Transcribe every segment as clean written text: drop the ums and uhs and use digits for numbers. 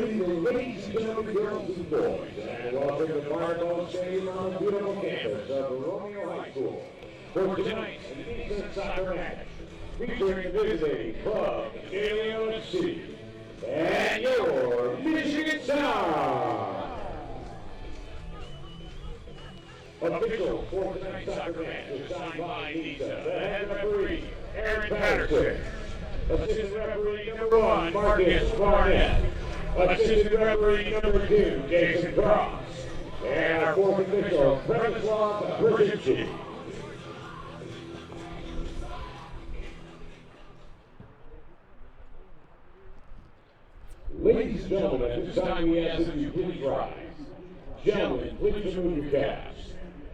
evening, ladies and gentlemen, girls and boys, and welcome to Fireball Stadium on the beautiful campus of Romeo High School for tonight's decent soccer match, featuring the visiting Club Lyon and your Michigan Stars. Official for tonight's soccer match is signed by Nisa, the head referee, Aaron Patterson. Assistant referee number 1, Marcus Barnett. Assistant referee number 2, Jason Cross. And our fourth official, Branislav Brzezinski. Ladies and gentlemen, at this time we ask that you please rise. Gentlemen, please remove your caps.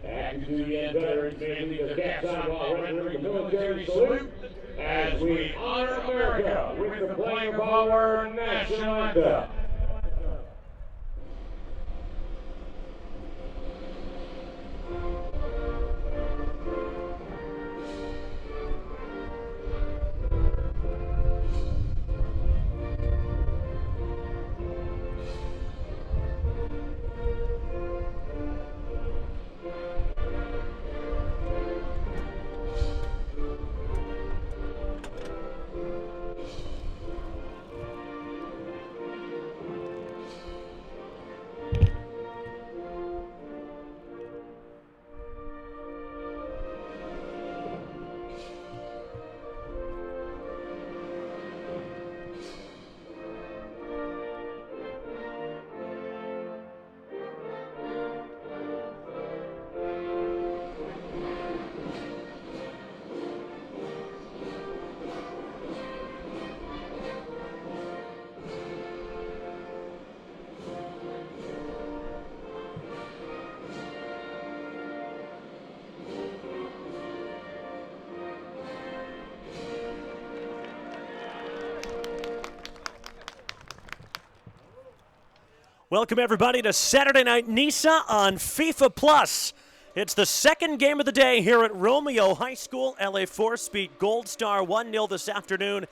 Active duty and veterans may leave their caps on while rendering the military salute as we honor America with the playing of our national anthem. Welcome, everybody, to Saturday Night Nisa on FIFA Plus. It's the second game of the day here at Romeo High School. LA Force beat Gold Star 1-0 this afternoon.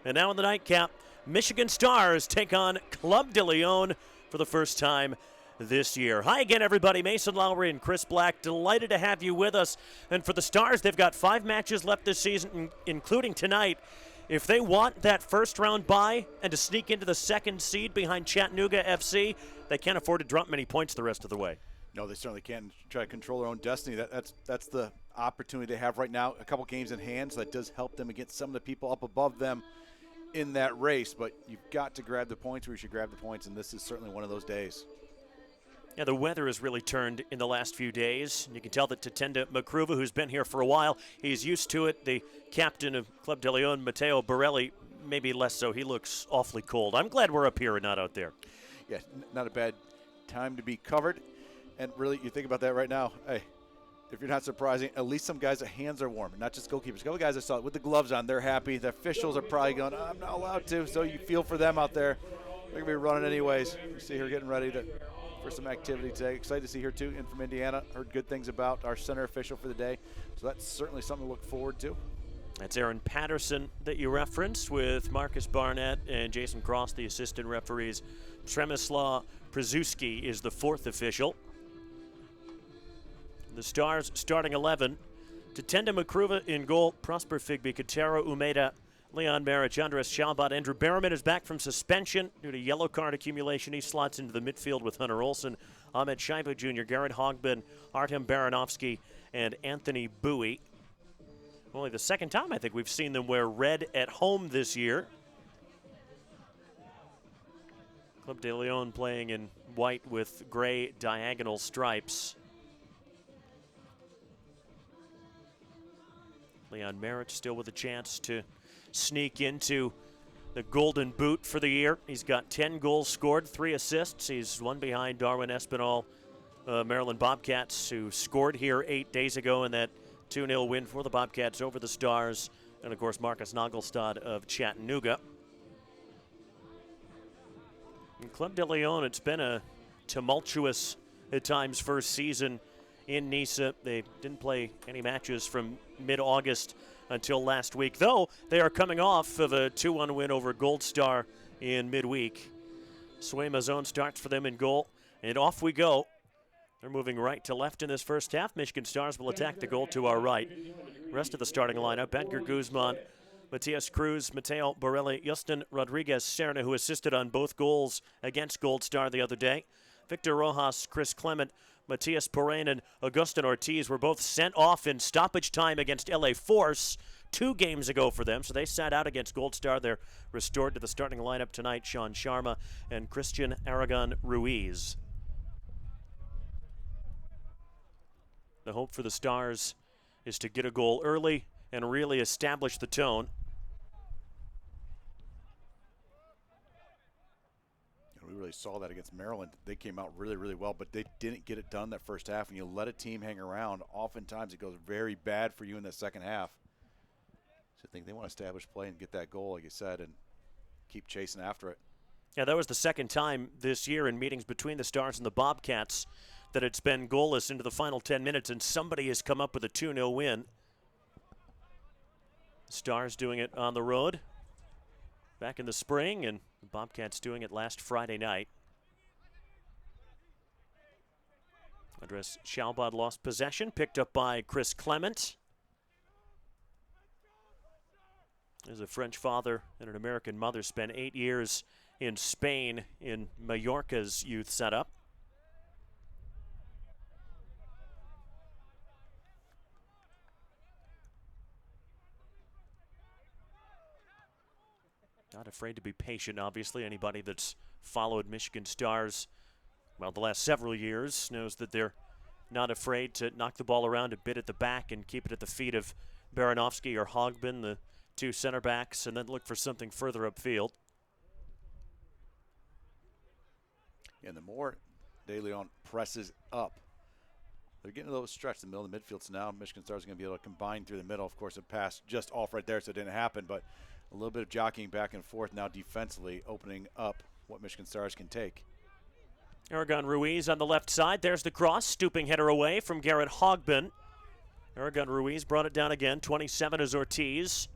And now in the nightcap, Michigan Stars take on Club de Lyon for the first time this year. Hi again, everybody. Mason Lowry and Chris Black, delighted to have you with us. And for the Stars, they've got 5 matches left this season, including tonight. If they want that first-round bye and to sneak into the second seed behind Chattanooga FC, they can't afford to drop many points the rest of the way. No, they certainly can't try to control their own destiny. That's the opportunity they have right now. A couple games in hand, so that does help them against some of the people up above them in that race. But you've got to grab the points where you should grab the points, and this is certainly one of those days. Yeah, the weather has really turned in the last few days. You can tell that Tatenda Makruva, who's been here for a while, he's used to it. The captain of Club de Lyon, Matteo Borelli, maybe less so. He looks awfully cold. I'm glad we're up here and not out there. Yeah, not a bad time to be covered. And really, you think about that right now. Hey, if you're not surprising, at least some guys' hands are warm, not just goalkeepers. A couple guys I saw with the gloves on, they're happy. The officials are probably going, I'm not allowed to. So you feel for them out there. They're going to be running anyways. You see her getting ready for some activity today. Excited to see her too, and from Indiana. Heard good things about our center official for the day. So that's certainly something to look forward to. That's Aaron Patterson that you referenced, with Marcus Barnett and Jason Cross, the assistant referees. Przemysław Brzezinski is the fourth official. The Stars starting 11. Tatenda Makruva in goal. Prosper Figby, Katero Umeda, Leon Marich, Andres Shalbat. Andrew Berriman is back from suspension due to yellow card accumulation. He slots into the midfield with Hunter Olsen, Ahmed Shaiba Jr., Garrett Hogbin, Artem Baranovsky, and Anthony Bowie. Only the second time I think we've seen them wear red at home this year. Club de Lyon playing in white with gray diagonal stripes. Leon Marich still with a chance to sneak into the golden boot for the year. He's got 10 goals scored, 3 assists. He's one behind Darwin Espinal, Maryland Bobcats, who scored here 8 days ago in that 2-0 win for the Bobcats over the Stars. And, of course, Marcus Nagelstad of Chattanooga. In Club de Lyon, it's been a tumultuous, at times, first season in Nisa. They didn't play any matches from mid-August until last week, though they are coming off of a 2-1 win over Gold Star in midweek. Sway Mazone starts for them in goal, and off we go. They're moving right to left in this first half. Michigan Stars will attack the goal to our right. Rest of the starting lineup: Edgar Guzman, Matias Cruz, Mateo Borelli, Justin Rodriguez Serna, who assisted on both goals against Gold Star the other day. Victor Rojas, Chris Clement, Matias Porain, and Augustin Ortiz were both sent off in stoppage time against LA Force 2 games ago for them, so they sat out against Gold Star. They're restored to the starting lineup tonight: Sean Sharma and Christian Aragon Ruiz. The hope for the Stars is to get a goal early and really establish the tone. We really saw that against Maryland. They came out really, really well, but they didn't get it done that first half. When you let a team hang around, oftentimes it goes very bad for you in the second half. So I think they want to establish play and get that goal, like you said, and keep chasing after it. Yeah, that was the second time this year in meetings between the Stars and the Bobcats that it's been goalless into the final 10 minutes, and somebody has come up with a 2-0 win. The Stars doing it on the road back in the spring, and the Bobcats doing it last Friday night. Andres Shalbad lost possession, picked up by Chris Clement. As a French father and an American mother, spent 8 years in Spain in Mallorca's youth setup. Not afraid to be patient, obviously. Anybody that's followed Michigan Stars, well, the last several years knows that they're not afraid to knock the ball around a bit at the back and keep it at the feet of Baranovsky or Hogbin, the 2 center backs, and then look for something further upfield. And the more De Leon presses up, they're getting a little stretch in the middle of the midfield. So now Michigan Stars are going to be able to combine through the middle. Of course, it passed just off right there, so it didn't happen, but a little bit of jockeying back and forth now defensively, opening up what Michigan Stars can take. Aragon Ruiz on the left side. There's the cross. Stooping header away from Garrett Hogbin. Aragon Ruiz brought it down again. 27 is Ortiz.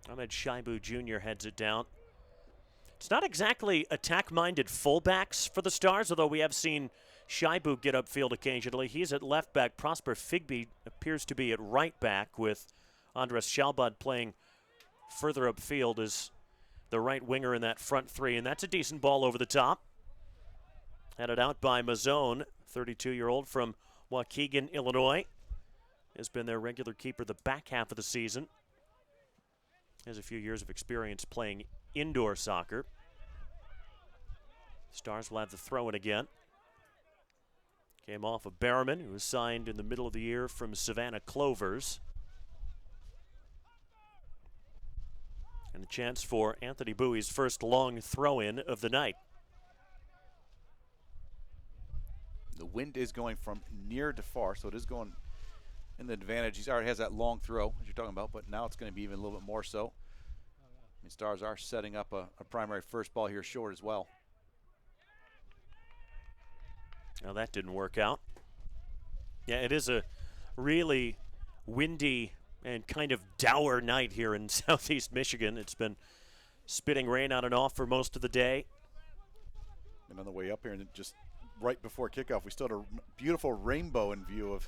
Ahmed Shaibu Jr. heads it down. It's not exactly attack-minded fullbacks for the Stars, although we have seen Shaibu get upfield occasionally. He's at left back. Prosper Figby appears to be at right back, with Andres Shalbad playing further upfield as the right winger in that front 3. And that's a decent ball over the top. Headed out by Mazone, 32-year-old from Waukegan, Illinois. Has been their regular keeper the back half of the season. Has a few years of experience playing indoor soccer. Stars will have the throw-in again. Came off of Berriman, who was signed in the middle of the year from Savannah Clovers. And a chance for Anthony Bowie's first long throw-in of the night. The wind is going from near to far, so it is going in the advantage. He already has that long throw, as you're talking about, but now it's going to be even a little bit more so. I mean, Stars are setting up a primary first ball here short as well. Now that didn't work out. Yeah, it is a really windy and kind of dour night here in southeast Michigan. It's been spitting rain on and off for most of the day. And on the way up here, and just right before kickoff, we still had a beautiful rainbow in view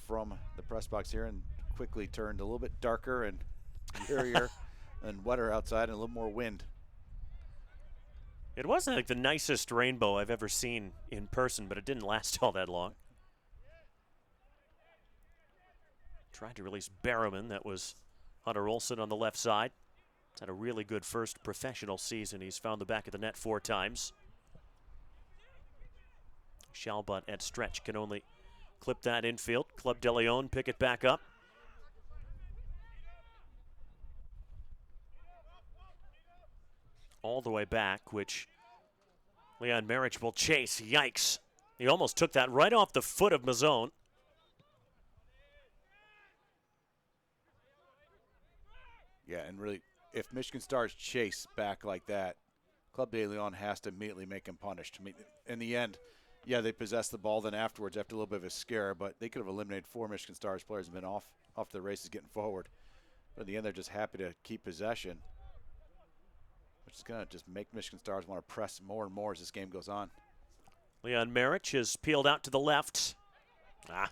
from the press box here, and quickly turned a little bit darker and drearier and wetter outside, and a little more wind. It wasn't like the nicest rainbow I've ever seen in person, but it didn't last all that long. Tried to release Berriman. That was Hunter Olsen on the left side. He's had a really good first professional season. He's found the back of the net 4 times. Shalbut at stretch can only clip that infield. Club de Lyon pick it back up. All the way back, which Leon Marich will chase. Yikes. He almost took that right off the foot of Mazone. Yeah, and really, if Michigan Stars chase back like that, Club de Lyon has to immediately make him punished. I mean, in the end, yeah, they possessed the ball then afterwards after a little bit of a scare, but they could have eliminated 4 Michigan Stars players and been off the races getting forward. But in the end, they're just happy to keep possession. which is going to just make Michigan Stars want to press more and more as this game goes on. Leon Marich is peeled out to the left.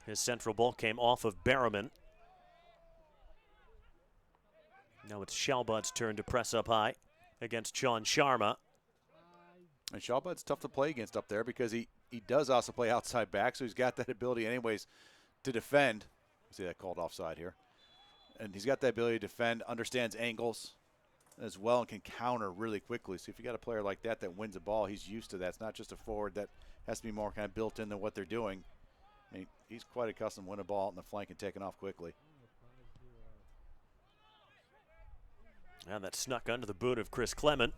His central ball came off of Berriman. Now it's Shalbut's turn to press up high against Sean Sharma. And Shalbut's tough to play against up there because he does also play outside back, so he's got that ability anyways to defend. See that called offside here. And he's got that ability to defend, understands angles as well, and can counter really quickly. So if you got a player like that that wins a ball, he's used to that. It's not just a forward that has to be more kind of built in than what they're doing. I mean, he's quite accustomed to winning a ball in the flank and taking off quickly. And that snuck under the boot of Chris Clement.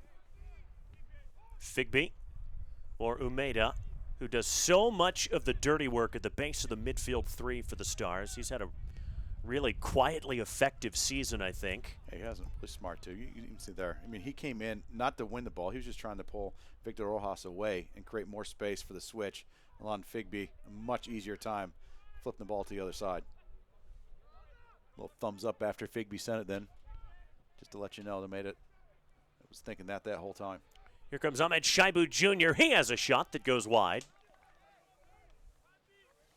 Figby or Umeda, who does so much of the dirty work at the base of the midfield three for the Stars. He's had a really quietly effective season, I think. Yeah, he has him. Really smart, too. You can see there. I mean, he came in not to win the ball. He was just trying to pull Victor Rojas away and create more space for the switch, allowing Figby a much easier time flipping the ball to the other side. A little thumbs up after Figby sent it then, just to let you know they made it. I was thinking that whole time. Here comes Ahmed Shaibu Jr. He has a shot that goes wide.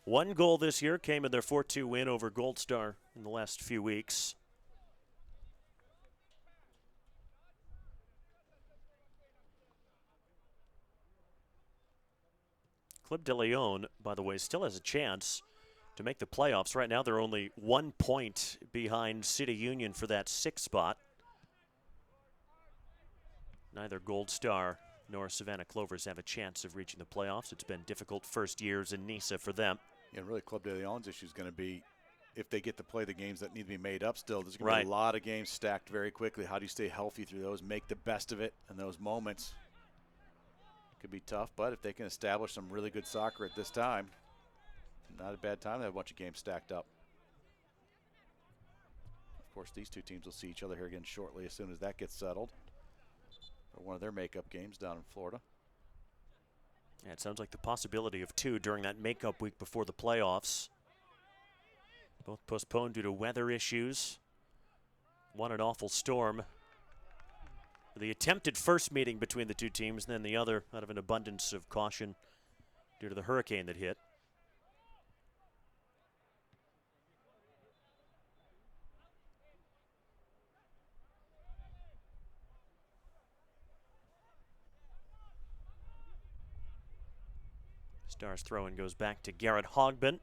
One goal this year came in their 4-2 win over Gold Star in the last few weeks. Club de Lyon, by the way, still has a chance to make the playoffs. Right now they're only 1 point behind City Union for that 6th spot. Neither Gold Star nor Savannah Clovers have a chance of reaching the playoffs. It's been difficult first years in Nice for them. And really Club de Lyon's issue is going to be if they get to play the games that need to be made up still. There's going to be a lot of games stacked very quickly. How do you stay healthy through those, make the best of it in those moments? It could be tough, but if they can establish some really good soccer at this time, not a bad time to have a bunch of games stacked up. Of course, these two teams will see each other here again shortly as soon as that gets settled for one of their makeup games down in Florida. Yeah, it sounds like the possibility of 2 during that makeup week before the playoffs. Both postponed due to weather issues. One an awful storm. The attempted first meeting between the two teams, and then the other out of an abundance of caution due to the hurricane that hit. Stars throw-in goes back to Garrett Hogbin.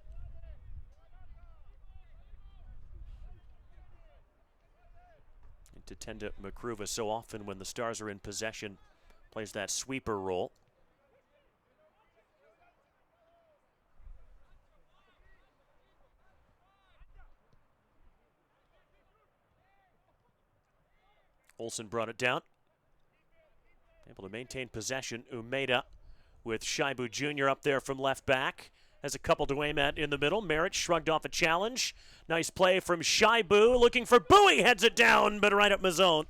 And to Tenda Makruva so often when the Stars are in possession, plays that sweeper role. Olsen brought it down. Able to maintain possession. Umeda with Shaibu Jr. up there from left back. Has a couple to aim at in the middle. Merritt shrugged off a challenge. Nice play from Shaibu. Looking for Bowie. Heads it down, but right up Mazzone.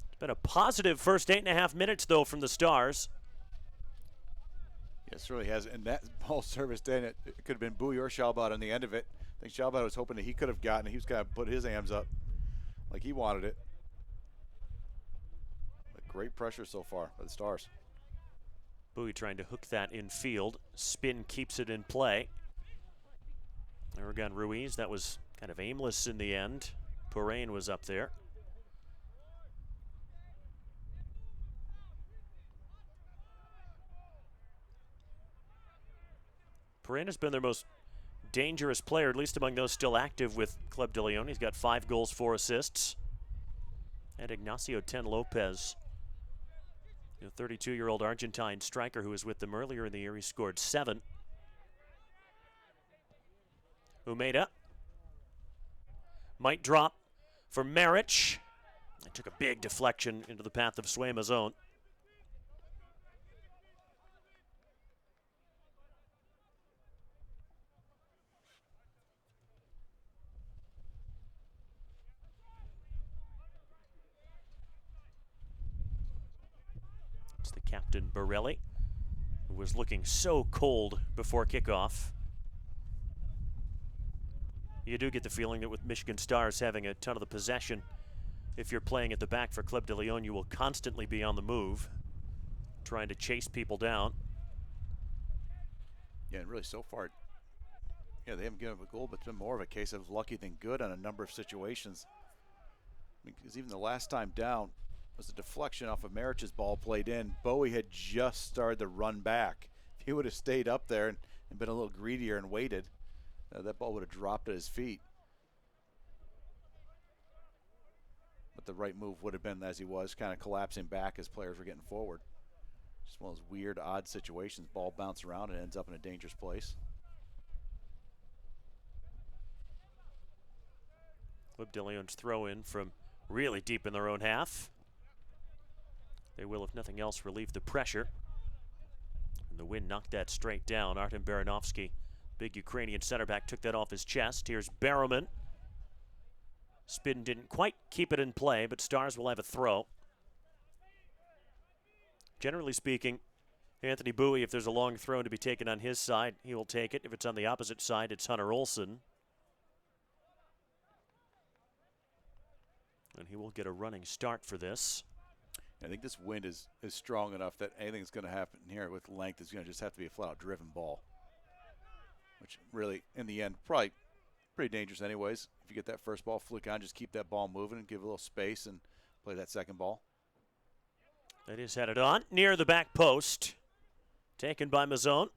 It's been a positive first 8.5 minutes, though, from the Stars. Yes, it really has. And that ball service, then it could have been Bowie or Shalbut on the end of it. I think Shalbut was hoping that he could have gotten it. He was going to put his hands up like he wanted it. Great pressure so far by the Stars. Bowie trying to hook that in field. Spin keeps it in play. Aragon Ruiz, that was kind of aimless in the end. Porain was up there. Porain has been their most dangerous player, at least among those still active with Club de Lyon. He's got 5 goals, 4 assists. And Ignacio Ten Lopez, the 32-year-old Argentine striker who was with them earlier in the year, he scored 7. Umeda might drop for Marich. It took a big deflection into the path of Sway Mazzone. It's the captain, Borelli, who was looking so cold before kickoff. You do get the feeling that with Michigan Stars having a ton of the possession, if you're playing at the back for Club de Lyon, you will constantly be on the move, trying to chase people down. Yeah, and really so far, yeah, they haven't given up a goal, but it's been more of a case of lucky than good on a number of situations. Because even the last time down was a deflection off of Marich's ball played in. Bowie had just started to run back. If he would have stayed up there and been a little greedier and waited, that ball would have dropped at his feet. But the right move would have been, as he was, kind of collapsing back as players were getting forward. Just one of those weird, odd situations. Ball bounces around and ends up in a dangerous place. Club de Lyon's throw in from really deep in their own half. They will, if nothing else, relieve the pressure. And the wind knocked that straight down. Artem Baranovsky, big Ukrainian center back, took that off his chest. Here's Barrowman. Spin didn't quite keep it in play, but Stars will have a throw. Generally speaking, Anthony Bowie, if there's a long throw to be taken on his side, he will take it. If it's on the opposite side, it's Hunter Olsen. And he will get a running start for this. I think this wind is strong enough that anything's going to happen here with length is going to just have to be a flat-out driven ball. Which really, in the end, probably pretty dangerous anyways. If you get that first ball, flick on, just keep that ball moving and give a little space and play that second ball. That is headed on near the back post. Taken by Mazzone.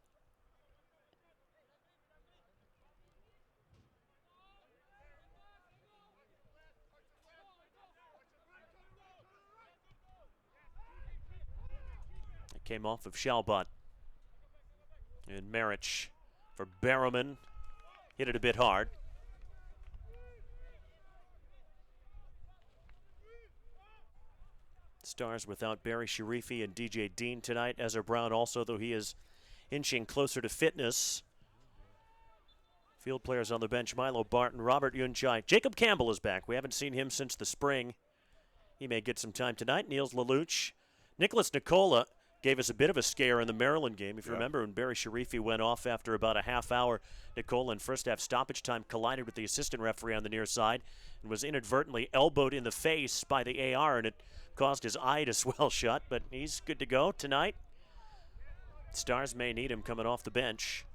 It came off of Shalbot. And Marich for Barrowman. Hit it a bit hard. Stars without Barry Sharifi and DJ Dean tonight. Ezra Brown also, though he is inching closer to fitness. Field players on the bench, Milo Barton, Robert Yunchai. Jacob Campbell is back. We haven't seen him since the spring. He may get some time tonight. Niels Lelouch. Nicholas Nicola gave us a bit of a scare in the Maryland game. If you remember, when Barry Sharifi went off after about a half hour, Nicola in first half stoppage time collided with the assistant referee on the near side and was inadvertently elbowed in the face by the AR, and it caused his eye to swell shut, but he's good to go tonight. Stars may need him coming off the bench,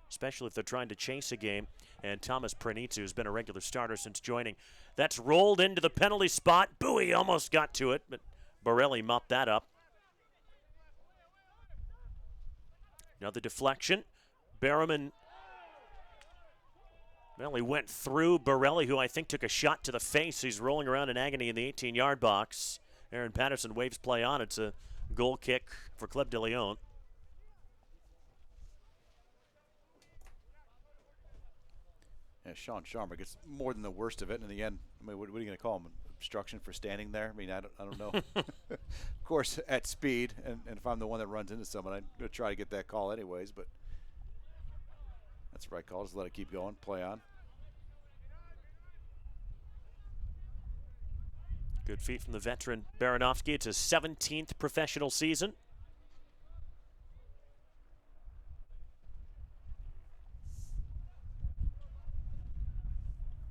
especially if they're trying to chase a game. And Thomas Pranitsu, who's been a regular starter since joining. That's rolled into the penalty spot. Bowie almost got to it, but Borelli mopped that up. Another deflection. Barrowman, well, he went through Borelli, who I think took a shot to the face. He's rolling around in agony in the 18-yard box. Aaron Patterson waves play on. It's a goal kick for Club de Lyon. Yeah, Sean Sharma gets more than the worst of it. In the end, I mean, what are you going to call him? Obstruction for standing there? I mean, I don't know. Of course, at speed, and if I'm the one that runs into someone, I'm going to try to get that call anyways, but that's the right call. Just let it keep going, play on. Good feet from the veteran Baranovsky. It's his 17th professional season.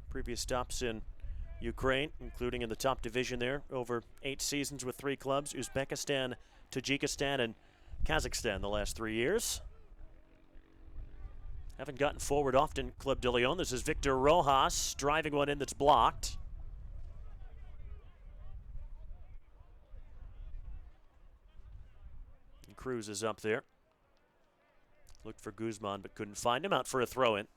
Previous stops in Ukraine, including in the top division there, over 8 seasons with 3 clubs, Uzbekistan, Tajikistan, and Kazakhstan the last 3 years. Haven't gotten forward often, Club de Lyon. This is Victor Rojas driving one in that's blocked. And Cruz is up there. Looked for Guzman but couldn't find him. Out for a throw-in.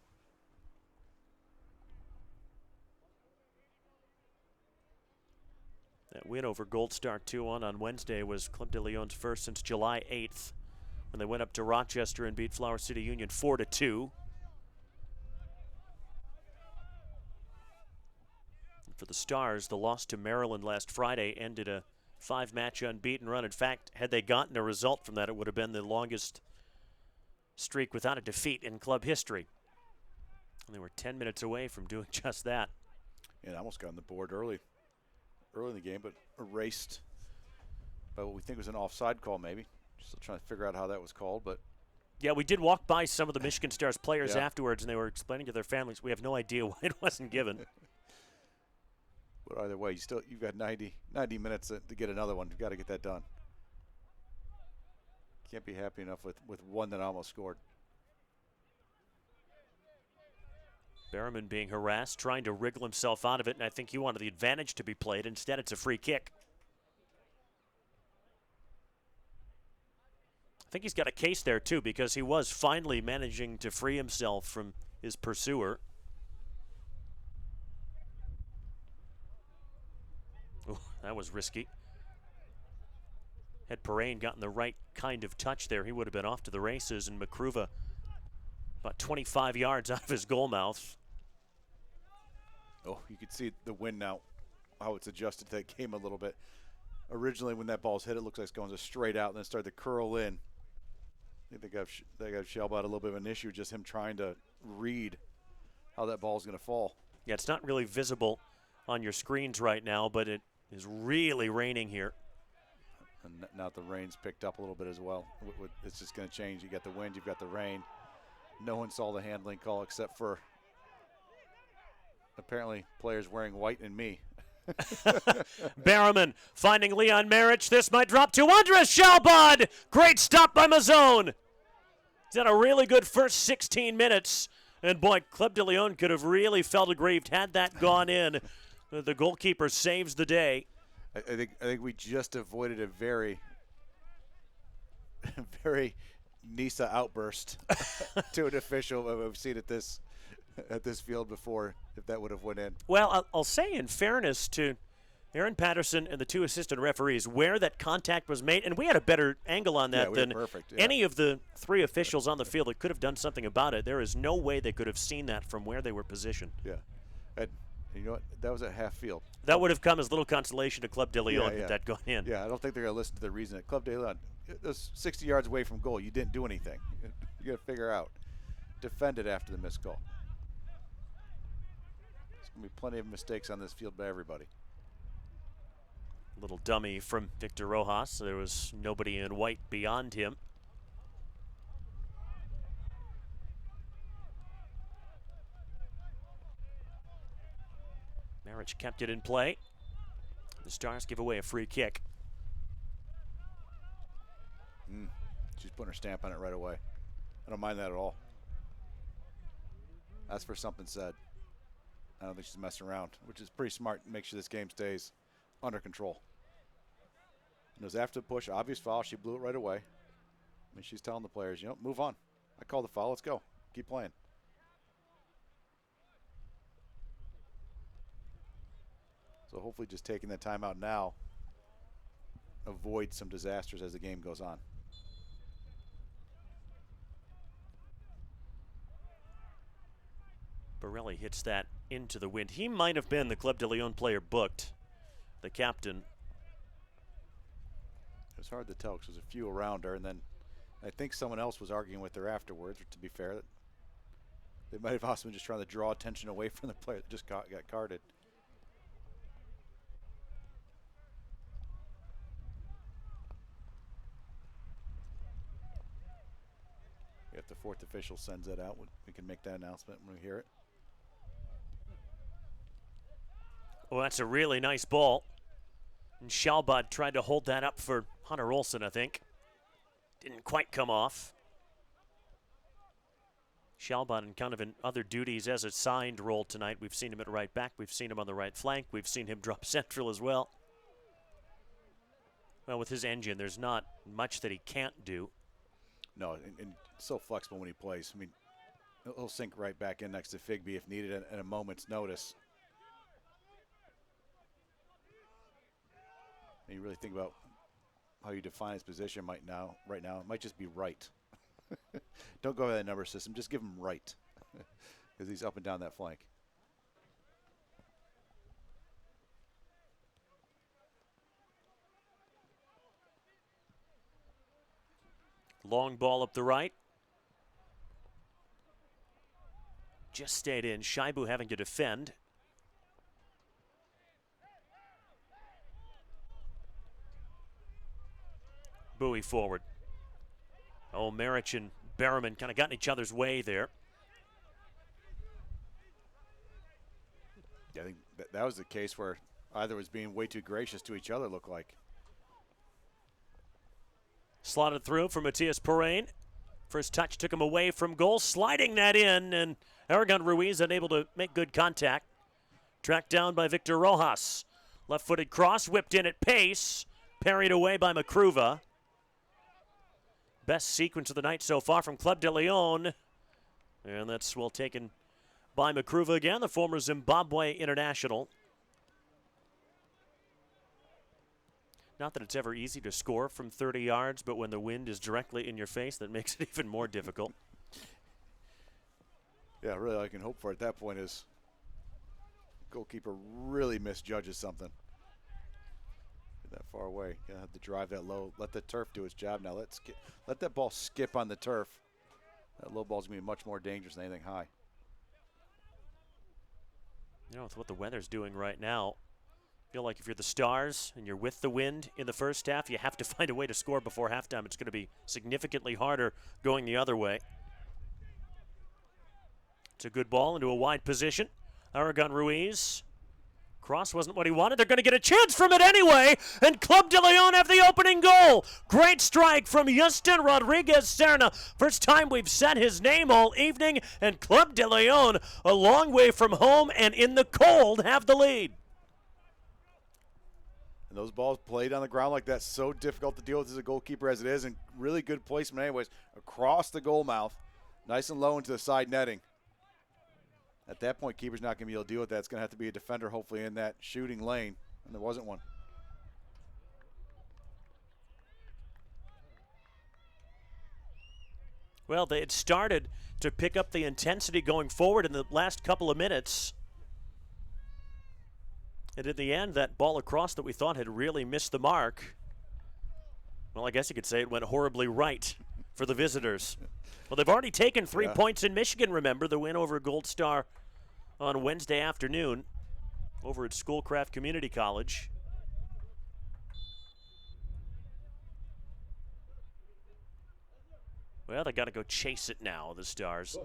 That win over Gold Star 2-1 on Wednesday was Club de Lyon's first since July 8th, when they went up to Rochester and beat Flower City Union 4-2. For the Stars, the loss to Maryland last Friday ended a 5-match unbeaten run. In fact, had they gotten a result from that, it would have been the longest streak without a defeat in club history. And they were 10 minutes away from doing just that. And almost got on the board early in the game, but erased by what we think was an offside call maybe. Still trying to figure out how that was called, but Yeah, we did walk by some of the Michigan Stars players Yeah. afterwards, and they were explaining to their families, we have no idea why it wasn't given. But either way, you've got 90 minutes to get another one. You've got to get that done. Can't be happy enough with one that almost scored. Berriman being harassed, trying to wriggle himself out of it, and I think he wanted the advantage to be played. Instead, it's a free kick. I think he's got a case there, too, because he was finally managing to free himself from his pursuer. Ooh, that was risky. Had Perrine gotten the right kind of touch there, he would have been off to the races, and Makruva about 25 yards out of his goal mouth. Oh, you can see the wind now, how it's adjusted to that game a little bit. Originally, when that ball's hit, it looks like it's going just straight out and then started to curl in. I think they got Shelbot a little bit of an issue, just him trying to read how that ball's going to fall. Yeah, it's not really visible on your screens right now, but it is really raining here. And now the rain's picked up a little bit as well. It's just going to change. You got the wind, you've got the rain. No one saw the handling call except for apparently players wearing white and me. Berriman finding Leon Marich. This might drop to Andres Shalbad. Great stop by Mazzone. He's had a really good first 16 minutes. And boy, Club de Lyon could have really felt aggrieved had that gone in. The goalkeeper saves the day. I think we just avoided a very, very Nisa outburst to an official. We've seen at this field before. If that would have went in. Well, I'll say in fairness to Aaron Patterson and the two assistant referees, where that contact was made, and we had a better angle on that than any of the three officials on the field that could have done something about it. There is no way they could have seen that from where they were positioned. Yeah. And you know what? That was at half field. That would have come as little consolation to Club de Lyon if that gone in. Yeah, I don't think they're going to listen to the reason that Club de Lyon, it was 60 yards away from goal. You didn't do anything. You got to figure out. Defend it after the missed goal. There's going to be plenty of mistakes on this field by everybody. Little dummy from Victor Rojas. There was nobody in white beyond him. Marich kept it in play. The Stars give away a free kick. She's putting her stamp on it right away. I don't mind that at all. That's for something said. I don't think she's messing around, which is pretty smart to make sure this game stays under control. And it was after the push, obvious foul. She blew it right away. I mean, she's telling the players, you know, move on. I called the foul. Let's go. Keep playing. So hopefully just taking that time out now avoid some disasters as the game goes on. Borelli hits that into the wind. He might have been the Club de Lyon player booked, the captain. It was hard to tell because there's a few around her, and then I think someone else was arguing with her afterwards, to be fair. They might have also been just trying to draw attention away from the player that just got carded. If the fourth official sends that out, we can make that announcement when we hear it. Oh, that's a really nice ball. And Shalbad tried to hold that up for Hunter Olsen, I think. Didn't quite come off. Shalbad in kind of in other duties as a signed role tonight. We've seen him at right back. We've seen him on the right flank. We've seen him drop central as well. Well, with his engine, there's not much that he can't do. No, and so flexible when he plays. I mean, he'll sink right back in next to Figby if needed at a moment's notice. And you really think about how you define his position right now, it might just be right. Don't go with that number system. Just give him right because he's up and down that flank. Long ball up the right. Just stayed in. Shaibu having to defend. Bowie forward. Oh, Marich and Berriman kind of got in each other's way there. Yeah, I think that was the case where either was being way too gracious to each other, looked like. Slotted through for Matias Perrine. First touch took him away from goal, sliding that in, and Aragon Ruiz unable to make good contact. Tracked down by Victor Rojas. Left-footed cross, whipped in at pace, parried away by Makruva. Best sequence of the night so far from Club de Lyon. And that's well taken by Makruva again, the former Zimbabwe international. Not that it's ever easy to score from 30 yards, but when the wind is directly in your face, that makes it even more difficult. Yeah, really all I can hope for at that point is goalkeeper really misjudges something. That far away. You have to drive that low. Let the turf do its job now. Let that ball skip on the turf. That low ball's going to be much more dangerous than anything high. You know, with what the weather's doing right now, I feel like if you're the Stars and you're with the wind in the first half, you have to find a way to score before halftime. It's going to be significantly harder going the other way. It's a good ball into a wide position. Aragon Ruiz. Cross wasn't what he wanted. They're going to get a chance from it anyway, and Club de Lyon have the opening goal. Great strike from Justin Rodriguez Serna. First time we've said his name all evening, and Club de Lyon, a long way from home and in the cold, have the lead. And those balls played on the ground like that, so difficult to deal with as a goalkeeper as it is, and really good placement anyways, across the goal mouth, nice and low into the side netting. At that point, keeper's not going to be able to deal with that. It's going to have to be a defender, hopefully, in that shooting lane, and there wasn't one. Well, they had started to pick up the intensity going forward in the last couple of minutes. And in the end, that ball across that we thought had really missed the mark, well, I guess you could say it went horribly right for the visitors. Well, they've already taken 3 points in Michigan, remember, the win over Gold Star on Wednesday afternoon over at Schoolcraft Community College. Well, they got to go chase it now, the Stars.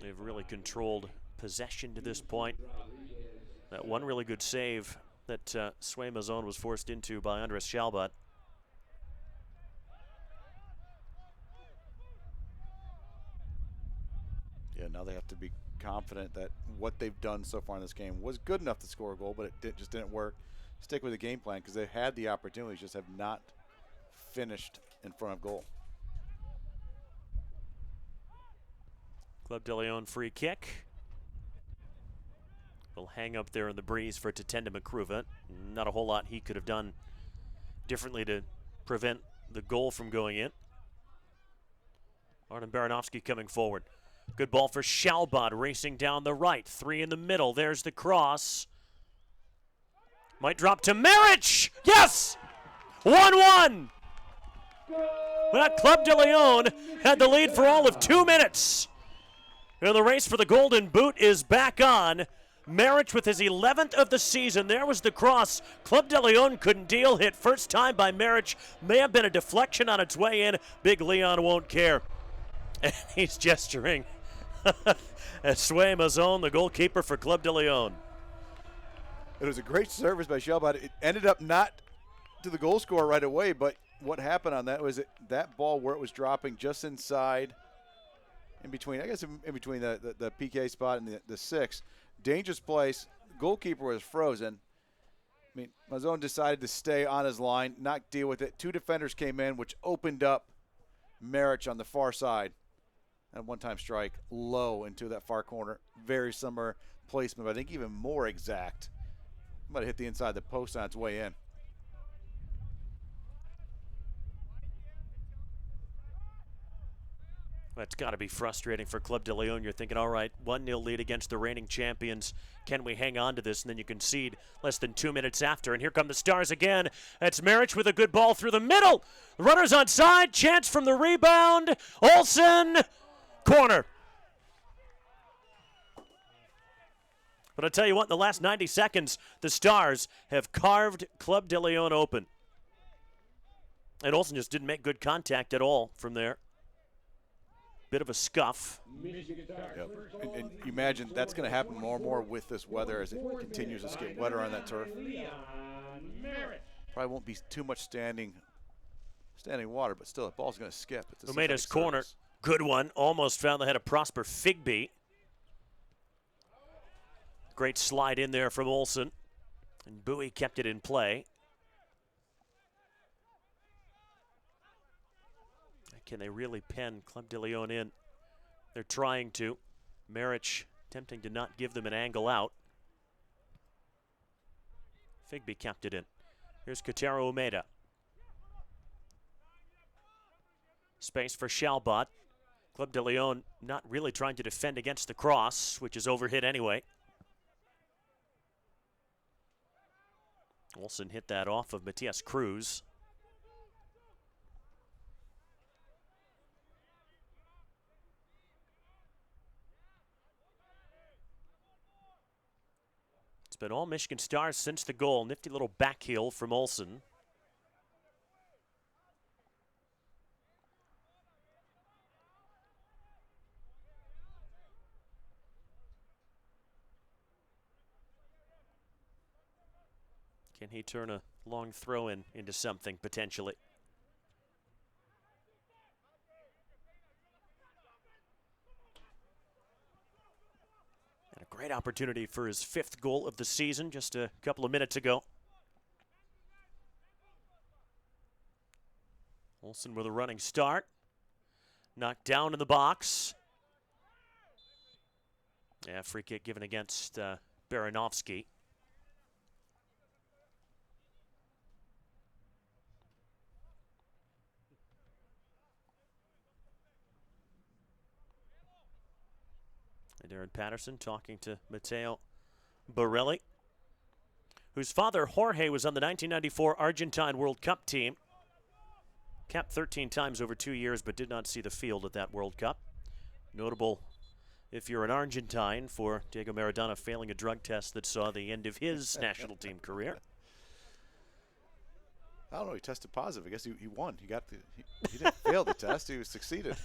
They've really controlled possession to this point. That one really good save that Sway Mazon was forced into by Andres Shalbat. Yeah, now they have to be confident that what they've done so far in this game was good enough to score a goal, but it just didn't work. Stick with the game plan because they had the opportunities, just have not finished in front of goal. Club de Lyon free kick. Will hang up there in the breeze for Tatenda Makruva. Not a whole lot he could have done differently to prevent the goal from going in. Artem Baranovsky coming forward. Good ball for Shalbot racing down the right. 3 in the middle. There's the cross. Might drop to Maric. Yes! 1-1. Well, Club de Lyon had the lead for all of 2 minutes. And the race for the Golden Boot is back on. Maric with his 11th of the season. There was the cross. Club de Lyon couldn't deal. Hit first time by Maric. May have been a deflection on its way in. Big Lyon won't care. And he's gesturing at Sway Mazon, the goalkeeper for Club de Lyon. It was a great service by Shalbot. It ended up not to the goal scorer right away, but what happened on that was that ball where it was dropping just inside, in between, I guess in between the PK spot and the 6. Dangerous place. Goalkeeper was frozen. I mean, Mazon decided to stay on his line, not deal with it. 2 defenders came in, which opened up Maric on the far side. And one-time strike low into that far corner. Very similar placement, but I think even more exact. Might have hit the inside of the post on its way in. That's got to be frustrating for Club de Lyon. You're thinking, all right, 1-0 lead against the reigning champions. Can we hang on to this? And then you concede less than 2 minutes after. And here come the Stars again. That's Maric with a good ball through the middle. The runner's on side. Chance from the rebound. Olsen. Corner. But I'll tell you what, in the last 90 seconds, the Stars have carved Club de Lyon open. And Olsen just didn't make good contact at all from there. Bit of a scuff. Yep. And you imagine that's going to happen more and more with this weather as it continues to get wetter on that turf. Probably won't be too much standing water, but still, the ball's going to skip. Umeda's corner. Good one. Almost found the head of Prosper Figby. Great slide in there from Olsen. And Bowie kept it in play. Can they really pen Club de Lyon in? They're trying to. Marich attempting to not give them an angle out. Figby kept it in. Here's Kotaro Umeda. Space for Shalbot. Club de Lyon not really trying to defend against the cross, which is overhit anyway. Olsen hit that off of Matias Cruz. It's been all Michigan Stars since the goal. Nifty little back heel from Olsen. Can he turn a long throw into something potentially? And a great opportunity for his 5th goal of the season just a couple of minutes ago. Olsen with a running start. Knocked down in the box. Yeah, free kick given against Baranovsky. And Aaron Patterson talking to Matteo Borelli, whose father, Jorge, was on the 1994 Argentine World Cup team. Capped 13 times over 2 years, but did not see the field at that World Cup. Notable, if you're an Argentine, for Diego Maradona failing a drug test that saw the end of his national team career. I don't know. He tested positive. I guess he won. He didn't fail the test. He succeeded.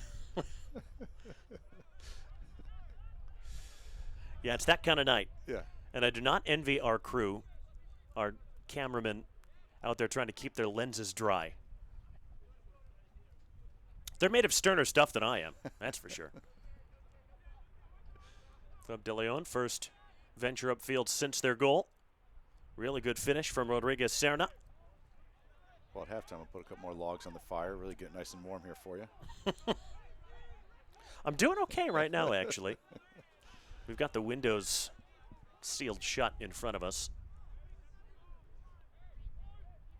Yeah, it's that kind of night. Yeah. And I do not envy our crew, our cameramen out there trying to keep their lenses dry. They're made of sterner stuff than I am, that's for sure. Club de Lyon, first venture upfield since their goal. Really good finish from Rodriguez Serna. Well, at halftime, I'll put a couple more logs on the fire, really get nice and warm here for you. I'm doing okay right now, actually. We've got the windows sealed shut in front of us.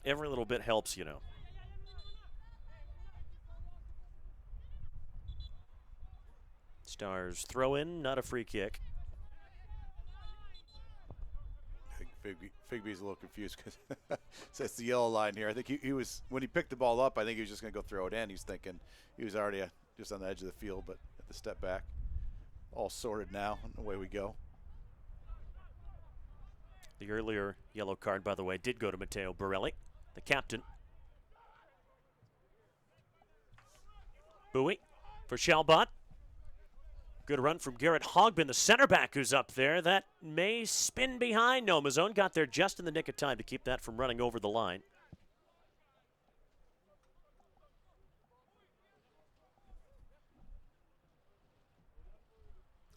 Every little bit helps, you know. Stars throw in, not a free kick. Figby's a little confused because that's the yellow line here. I think he was, when he picked the ball up, I think he was just going to go throw it in. He's thinking he was already just on the edge of the field, but at the step back. All sorted now, and away we go. The earlier yellow card, by the way, did go to Matteo Borelli, the captain. Bowie for Shalbot. Good run from Garrett Hogbin, the center back who's up there. That may spin behind. No, Mazzone got there just in the nick of time to keep that from running over the line.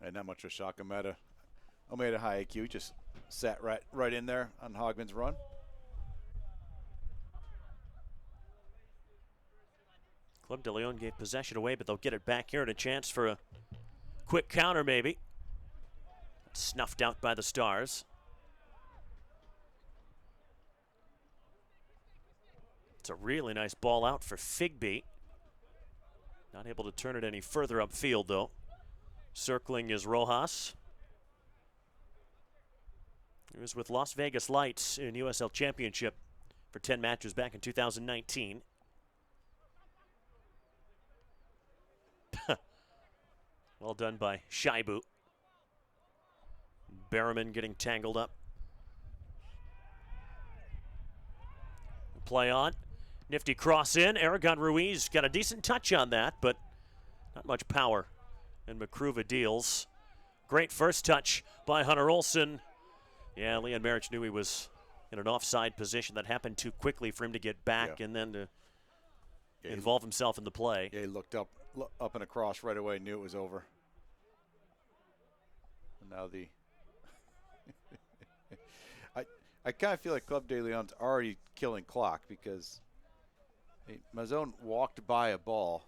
And not much of a shock. Umeda high IQ, just sat right in there on Hogbin's run. Club de Lyon gave possession away, but they'll get it back here and a chance for a quick counter maybe. Snuffed out by the Stars. It's a really nice ball out for Figby. Not able to turn it any further upfield though. Circling is Rojas. He was with Las Vegas Lights in USL Championship for 10 matches back in 2019. Well done by Shaibu. Berriman getting tangled up. Play on. Nifty cross in. Aragon Ruiz got a decent touch on that, but not much power. And Makruva deals. Great first touch by Hunter Olson. Yeah, Leon Marich knew he was in an offside position. That happened too quickly for him to get back and then to involve himself in the play. Yeah, he looked up and across right away, knew it was over. And now the I kind of feel like Club de Lyon's already killing clock because Mazone walked by a ball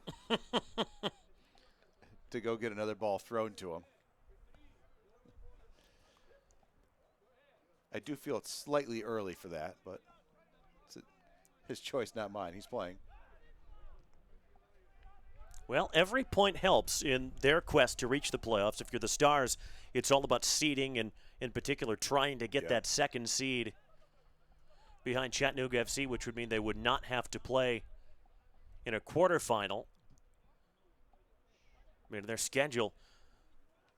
to go get another ball thrown to him. I do feel it's slightly early for that, but it's his choice, not mine. He's playing. Well, every point helps in their quest to reach the playoffs. If you're the Stars, it's all about seeding and, in particular, trying to get that second seed behind Chattanooga FC, which would mean they would not have to play in a quarterfinal. I mean, their schedule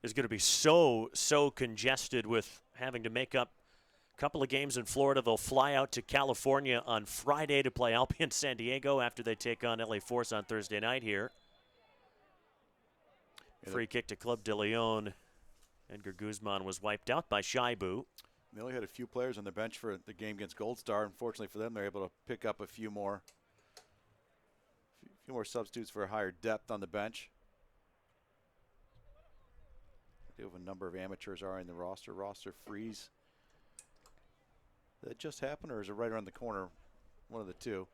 is going to be so congested with having to make up a couple of games in Florida. They'll fly out to California on Friday to play Albion San Diego after they take on LA Force on Thursday night here. Free kick to Club de Leon. Edgar Guzman was wiped out by Shaibu. They only had a few players on the bench for the game against Gold Star. Unfortunately for them, they're able to pick up a few more substitutes for a higher depth on the bench. They have a number of amateurs are in the roster. Roster freeze. Did that just happen, or is it right around the corner? One of the two.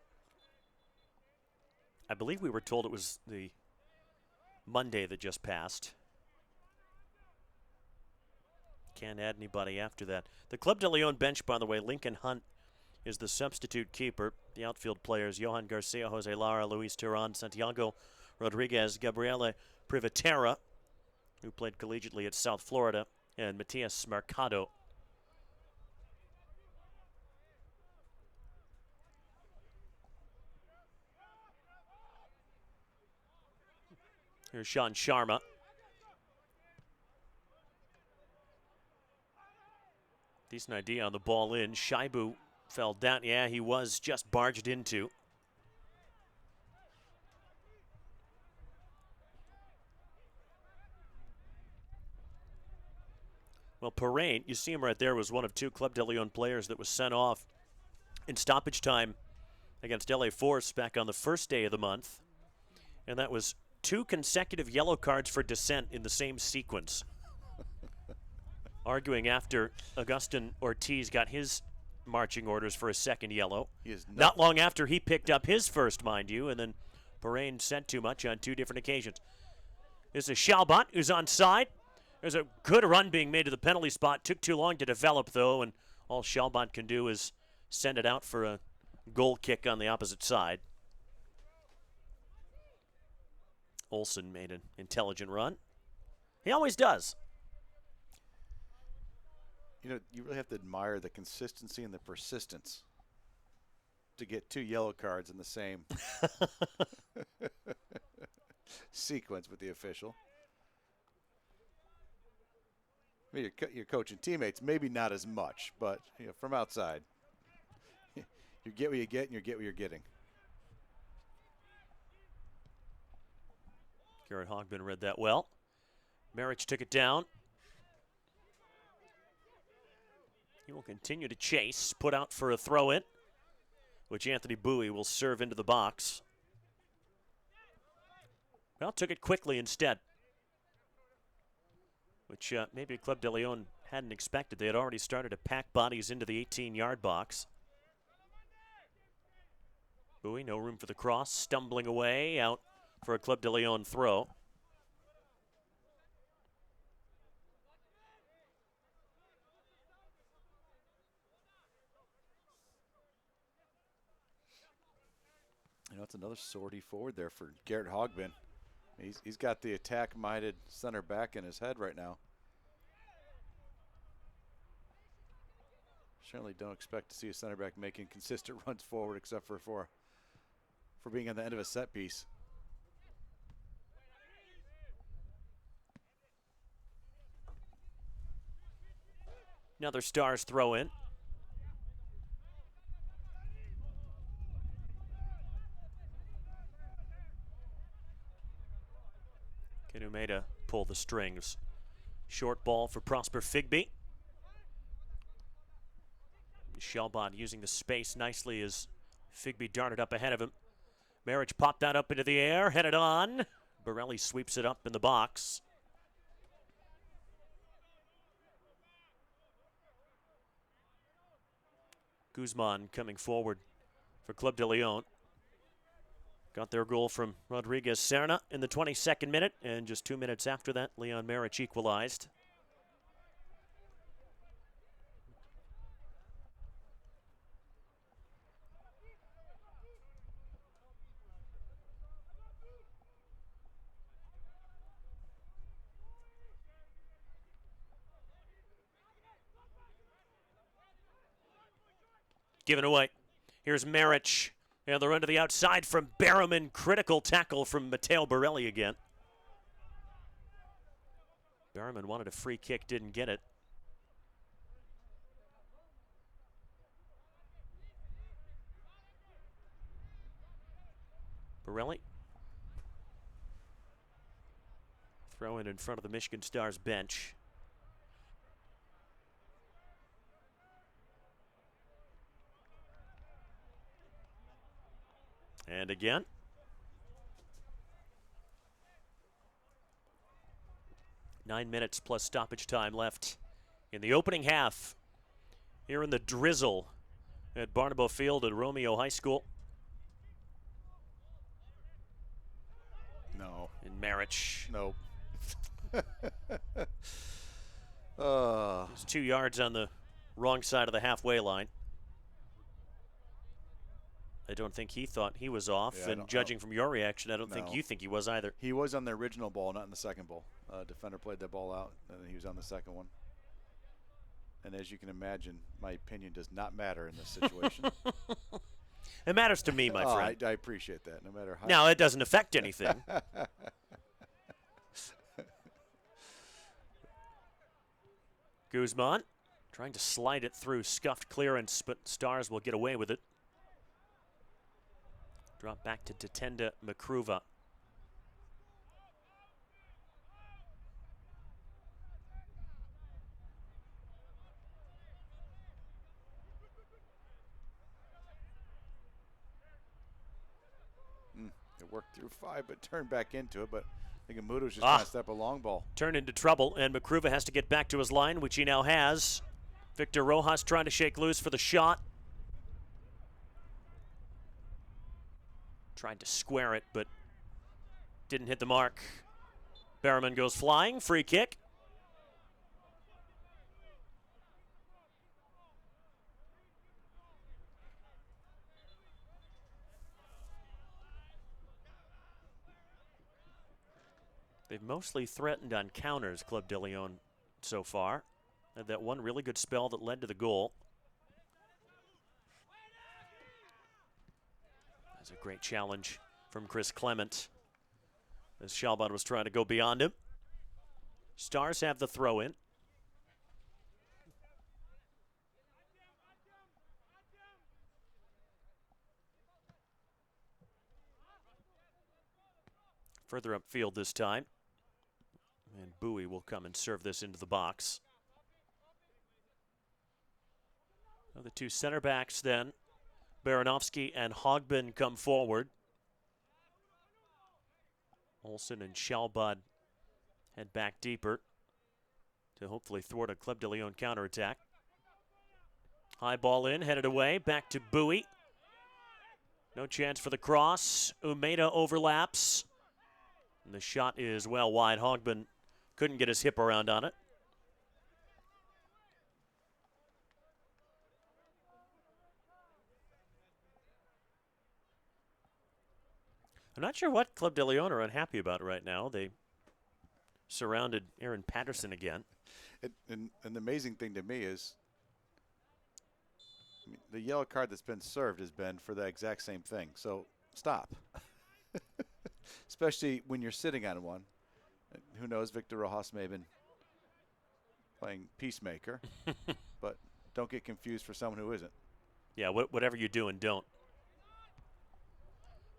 I believe we were told it was the Monday that just passed. Can't add anybody after that. The Club de Leon bench, by the way, Lincoln Hunt is the substitute keeper. The outfield players, Johan Garcia, Jose Lara, Luis Turan, Santiago Rodriguez, Gabriele Privatera, who played collegiately at South Florida, and Matias Mercado. Here's Sean Sharma. Decent idea on the ball in. Shaibu fell down. Yeah, he was just barged into. Well, Perrine, you see him right there, was one of two Club de Leon players that was sent off in stoppage time against LA Force back on the first day of the month. And that was 2 consecutive yellow cards for dissent in the same sequence. Arguing after Augustin Ortiz got his marching orders for a second yellow. Not long after he picked up his first, mind you, and then Perrine sent too much on 2 different occasions. This is Shalbot, who's on side. There's a good run being made to the penalty spot. Took too long to develop, though, and all Shalbot can do is send it out for a goal kick on the opposite side. Olsen made an intelligent run. He always does. You know, you really have to admire the consistency and the persistence to get 2 yellow cards in the same sequence with the official. I mean, your coaching teammates, maybe not as much, but from outside, you get what you get and you get what you're getting. Garrett Hogben read that well. Marich took it down. He will continue to chase, put out for a throw-in, which Anthony Bowie will serve into the box. Well, took it quickly instead, which maybe Club de Leon hadn't expected. They had already started to pack bodies into the 18-yard box. Bowie, no room for the cross, stumbling away, out for a Club de Leon throw. You know, it's another sortie forward there for Garrett Hogben. He's got the attack-minded center back in his head right now. Certainly don't expect to see a center back making consistent runs forward except for being on the end of a set piece. Another Stars throw in. Can Umeda pull the strings? Short ball for Prosper Figby. Shelbot using the space nicely as Figby darted up ahead of him. Marriage popped that up into the air, headed on. Borelli sweeps it up in the box. Guzman coming forward for Club de Lyon. Got their goal from Rodriguez Serna in the 22nd minute, and just 2 minutes after that, Leon Marich equalized. Given away. Here's Marich. And the run to the outside from Berriman. Critical tackle from Matteo Borelli again. Berriman wanted a free kick, didn't get it. Borelli. Throw in front of the Michigan Stars bench. And again. Nine minutes plus stoppage time left in the opening half. Here in the drizzle at Barnabo Field at Romeo High School. No. In Marich. Nope. It's 2 yards on the wrong side of the halfway line. I don't think he thought he was off, Yeah, and judging from your reaction, I don't think No. you think he was either. He was on the original ball, not in the second ball. Defender played that ball out, and then he was on the second one. And as you can imagine, my opinion does not matter in this situation. It matters to me, my friend. I appreciate that, no matter how. Now, it doesn't affect anything. Guzman trying to slide it through, scuffed clearance, but Stars will get away with it. Drop back to Tatenda Makruva. It worked through five, but turned back into it. But I think Amudo's just trying to step a long ball. Turned into trouble, and Makruva has to get back to his line, which he now has. Victor Rojas trying to shake loose for the shot. Tried to square it, but didn't hit the mark. Berriman goes flying, free kick. They've mostly threatened on counters, Club de Lyon, so far. Had that one really good spell that led to the goal. That's a great challenge from Chris Clement as Shalbot was trying to go beyond him. Stars have the throw in. Further upfield this time. And Bowie will come and serve this into the box. Now the two center backs then, Baranovsky and Hogbin, come forward. Olsen and Shalbud head back deeper to hopefully thwart a Club de Lyon counterattack. High ball in, headed away, back to Bowie. No chance for the cross. Umeda overlaps. And the shot is well wide. Hogbin couldn't get his hip around on it. I'm not sure what Club de Lyon are unhappy about right now. They surrounded Aaron Patterson again. And the amazing thing to me is the yellow card that's been served has been for the exact same thing. So stop. Especially when you're sitting on one. Who knows, Victor Rojas may have been playing peacemaker. But don't get confused for someone who isn't. Yeah, whatever you're doing, don't.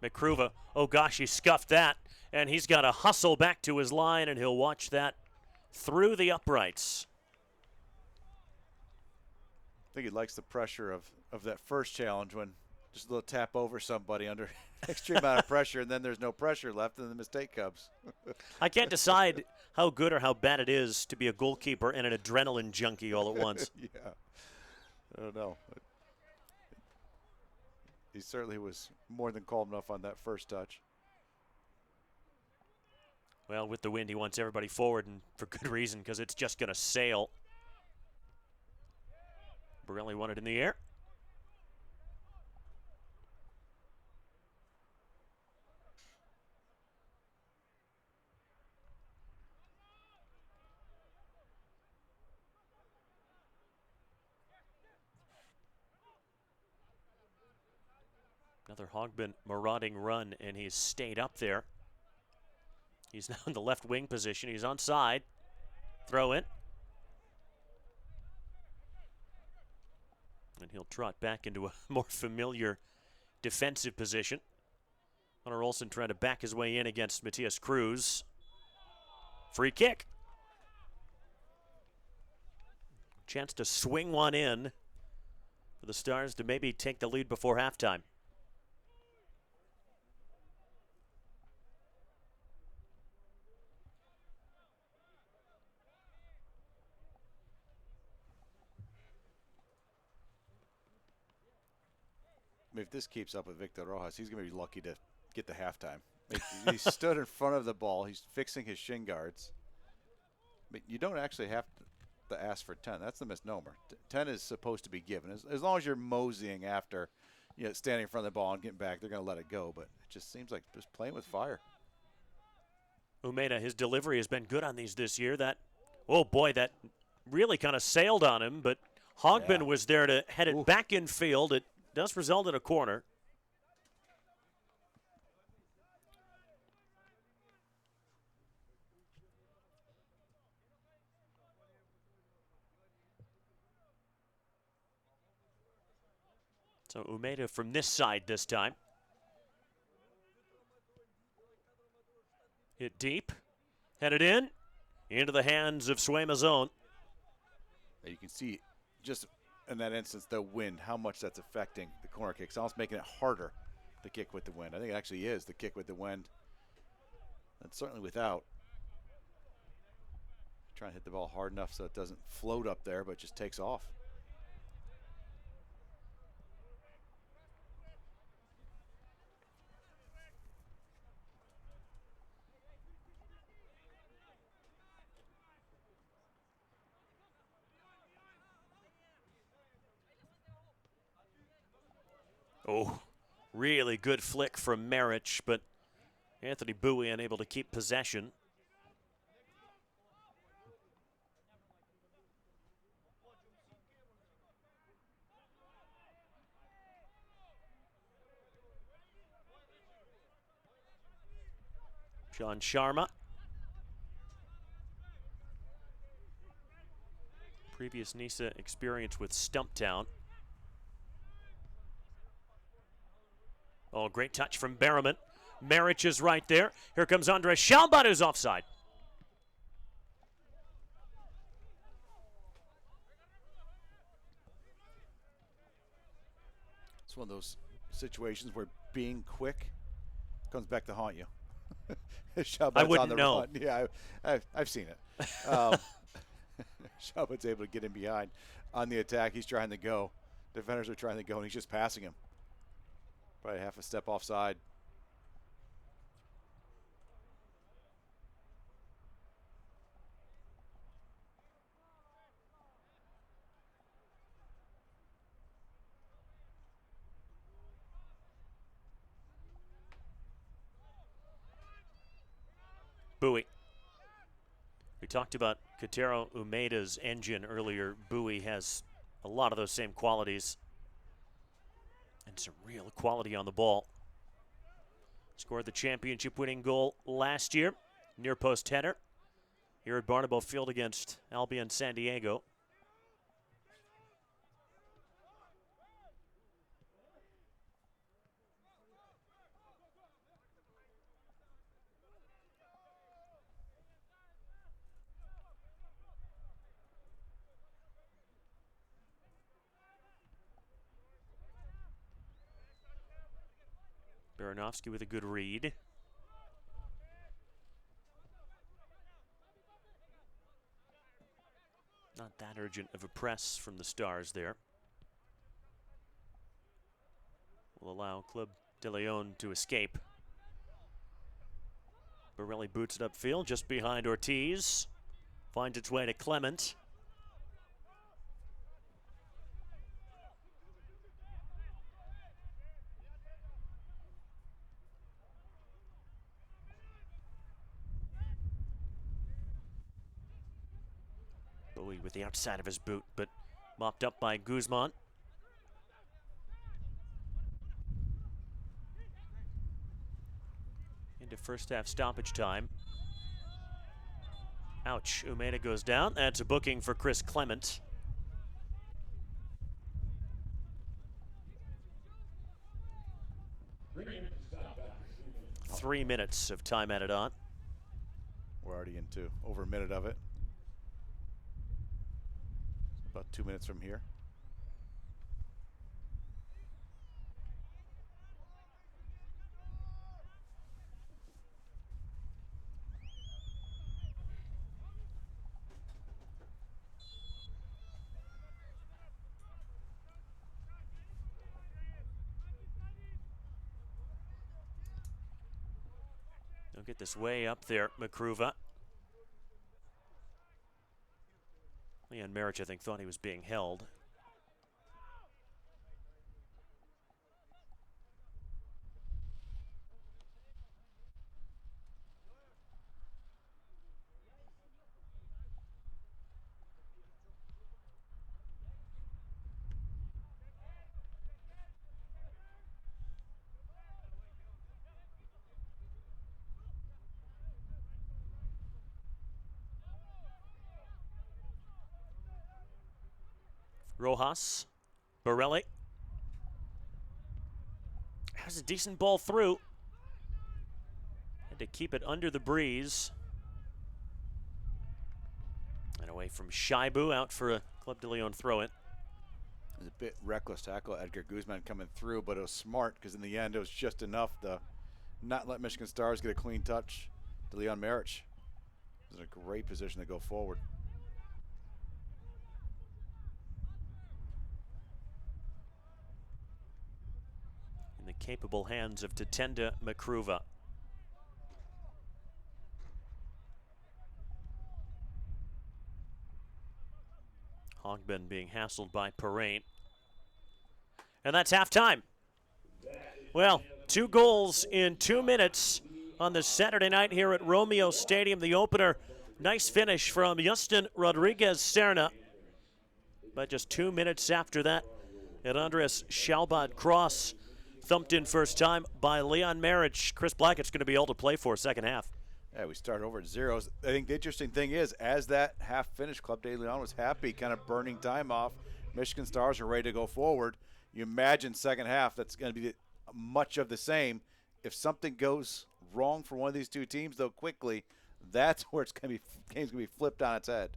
McCruva, oh gosh, he scuffed that. And he's got to hustle back to his line, and he'll watch that through the uprights. I think he likes the pressure of that first challenge when just a little tap over somebody under extreme amount of pressure, and then there's no pressure left, and the mistake comes. I can't decide how good or how bad it is to be a goalkeeper and an adrenaline junkie all at once. Yeah. I don't know. He certainly was more than calm enough on that first touch. Well, with the wind, he wants everybody forward, and for good reason, because it's just going to sail. Borelli won it in the air. Another Hogbin marauding run, and he's stayed up there. He's now in the left wing position. He's onside. Throw in. And he'll trot back into a more familiar defensive position. Hunter Olsen trying to back his way in against Matthias Cruz. Free kick. Chance to swing one in for the Stars to maybe take the lead before halftime. If this keeps up with Victor Rojas, he's going to be lucky to get to halftime. He stood in front of the ball. He's fixing his shin guards. But you don't actually have to ask for 10. That's the misnomer. 10 is supposed to be given. As long as you're moseying after, standing in front of the ball and getting back, they're going to let it go. But it just seems like just playing with fire. Umeda, his delivery has been good on these this year. That really kind of sailed on him, but Hogbin was there to head it back in field. It does result in a corner. So Umeda from this side this time. Hit deep, headed into the hands of Sway Mazone. You can see just in that instance, the wind, how much that's affecting the corner kicks, almost making it harder to kick with the wind. I think it actually is the kick with the wind. And certainly without. Trying to hit the ball hard enough so it doesn't float up there, but just takes off. Oh, really good flick from Marich, but Anthony Bowie unable to keep possession. John Sharma. Previous NISA experience with Stumptown. Oh, great touch from Berriman. Marich is right there. Here comes Andres Schalbut, who's offside. It's one of those situations where being quick comes back to haunt you. I wouldn't know. Run. Yeah, I've seen it. Schalbut's able to get in behind on the attack. He's trying to go. Defenders are trying to go, and he's just passing him. Probably half a step offside. Bowie. We talked about Kotaro Umeda's engine earlier. Bowie has a lot of those same qualities and some real quality on the ball. Scored the championship-winning goal last year, near post header, here at Barnabo Field against Albion San Diego. Baranovsky with a good read. Not that urgent of a press from the Stars there. Will allow Club de Lyon to escape. Borelli boots it upfield just behind Ortiz. Finds its way to Clement. Bowie with the outside of his boot, but mopped up by Guzman. Into first half stoppage time. Ouch, Umeda goes down. That's a booking for Chris Clement. Three minutes of time added on. We're already into over a minute of it. About 2 minutes from here. They'll get this way up there, Makruva. Leon Marich, I think, thought he was being held. Rojas, Borelli. Has a decent ball through. Had to keep it under the breeze. And away from Shaibu, out for a Club de Lyon throw-in. It was a bit reckless tackle, Edgar Guzman coming through, but it was smart because in the end it was just enough to not let Michigan Stars get a clean touch to Leon Marich. It was in a great position to go forward. In the capable hands of Tatenda Makruva. Hogben being hassled by Perrine. And that's halftime. Well, 2 goals in 2 minutes on the Saturday night here at Romeo Stadium, the opener. Nice finish from Justin Rodriguez-Serna. But just 2 minutes after that, an Andres Shalbad cross thumped in first time by Leon Marich. Chris Blackett's going to be able to play for second half. Yeah, we started over at zeros. I think the interesting thing is, as that half finished, Club de Lyon was happy, kind of burning time off. Michigan Stars are ready to go forward. You imagine second half, that's going to be much of the same. If something goes wrong for one of these two teams, though, quickly, that's where it's going to be, game's going to be flipped on its head.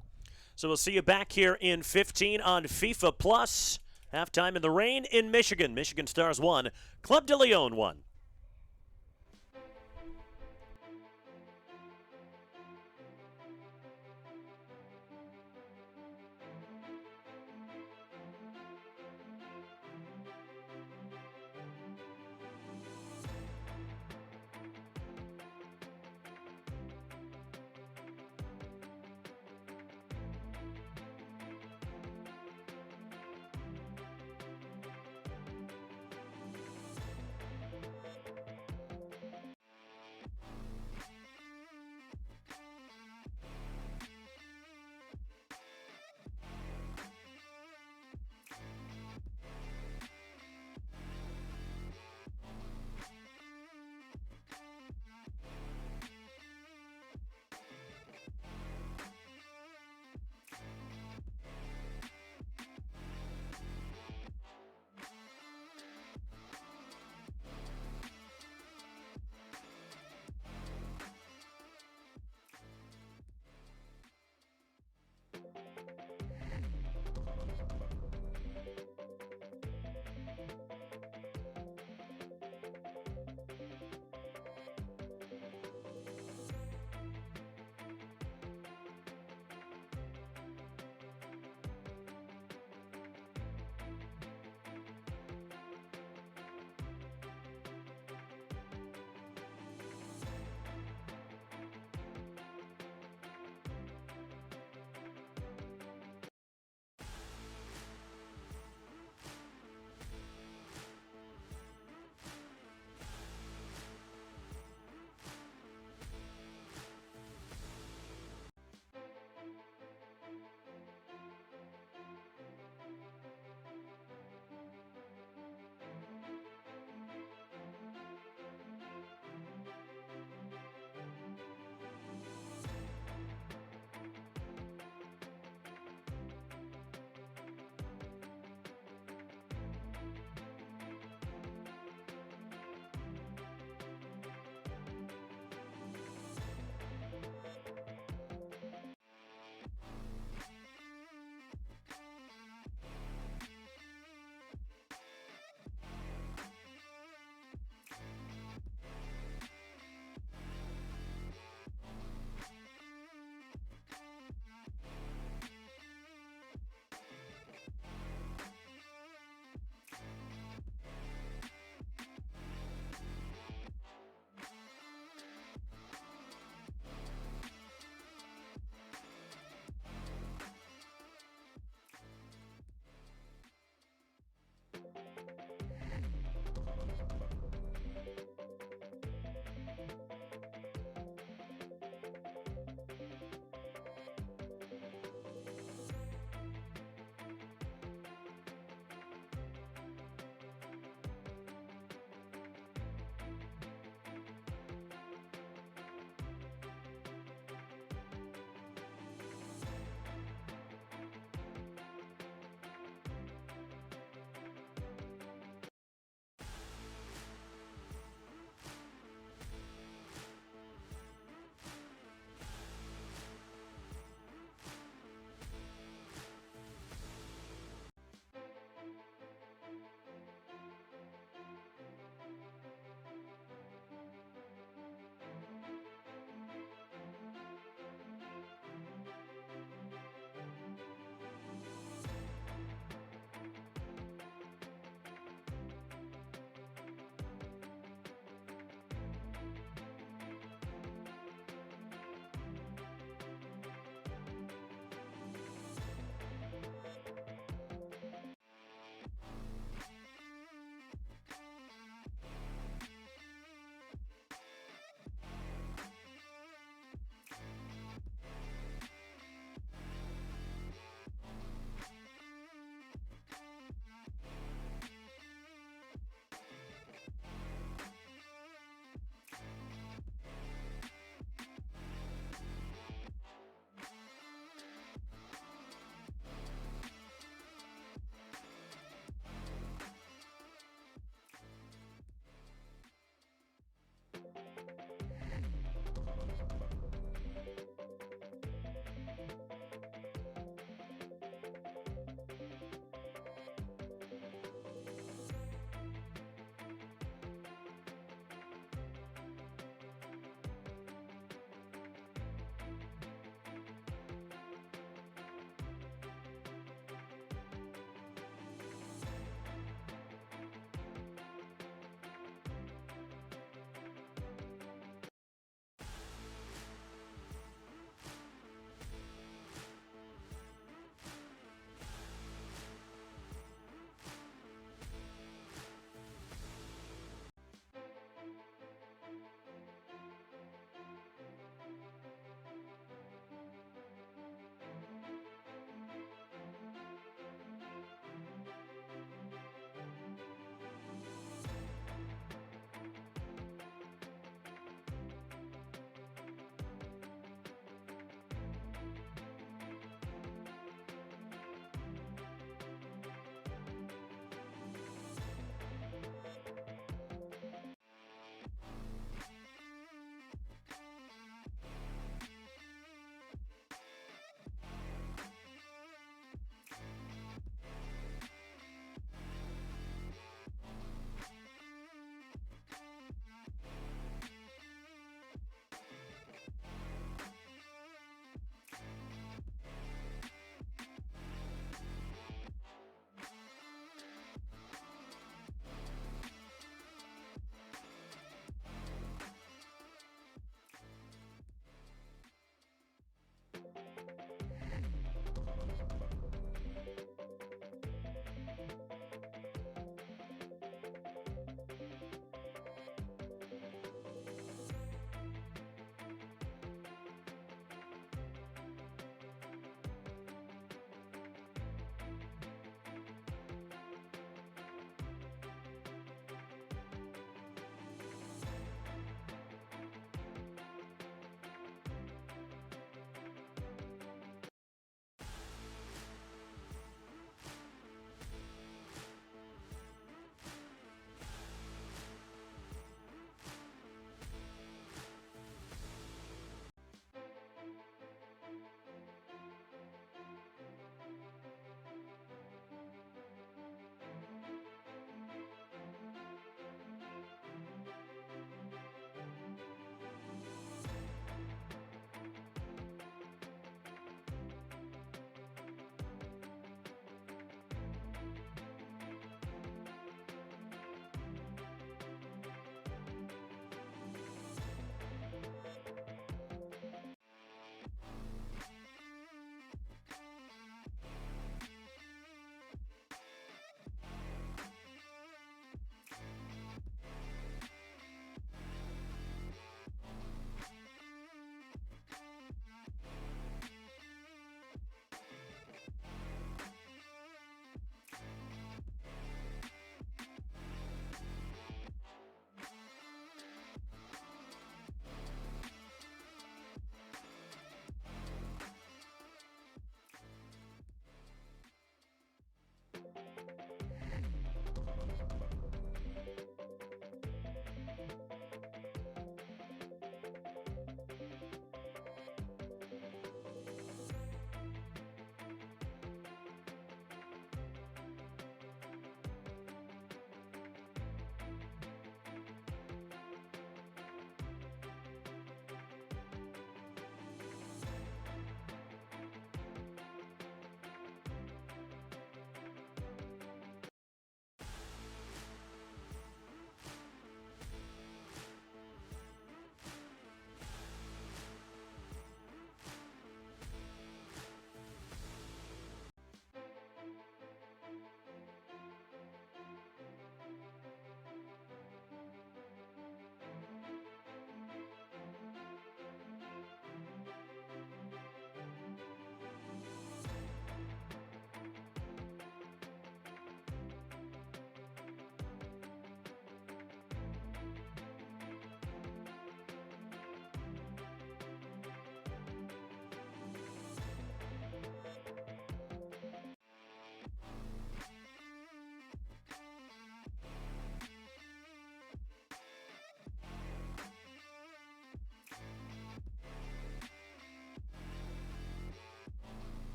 So we'll see you back here in 15 on FIFA Plus. Halftime in the rain in Michigan. Michigan Stars 1, Club de Lyon 1.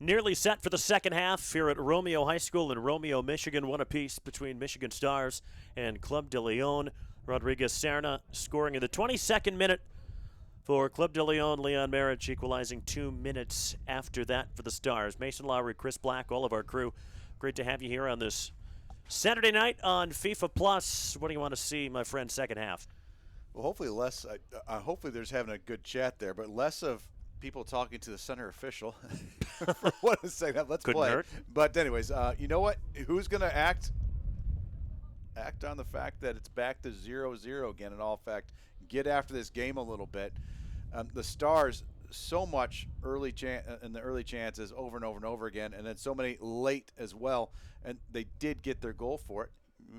Nearly set for the second half here at Romeo High School in Romeo, Michigan. One apiece between Michigan Stars and Club de Lyon. Rodriguez Serna scoring in the 22nd minute for Club de Lyon. Lyon Marich equalizing 2 minutes after that for the Stars. Mason Lowry, Chris Black, all of our crew. Great to have you here on this Saturday night on FIFA Plus. What do you want to see, my friend, second half? Well, hopefully less. Hopefully there's having a good chat there, but less of people talking to the center official. For what a second, let's Couldn't play. hurt. But anyways, you know what? Who's going to act on the fact that it's back to 0-0 again? In all fact, get after this game a little bit. The Stars, so much in the early chances over and over and over again, and then so many late as well. And they did get their goal for it.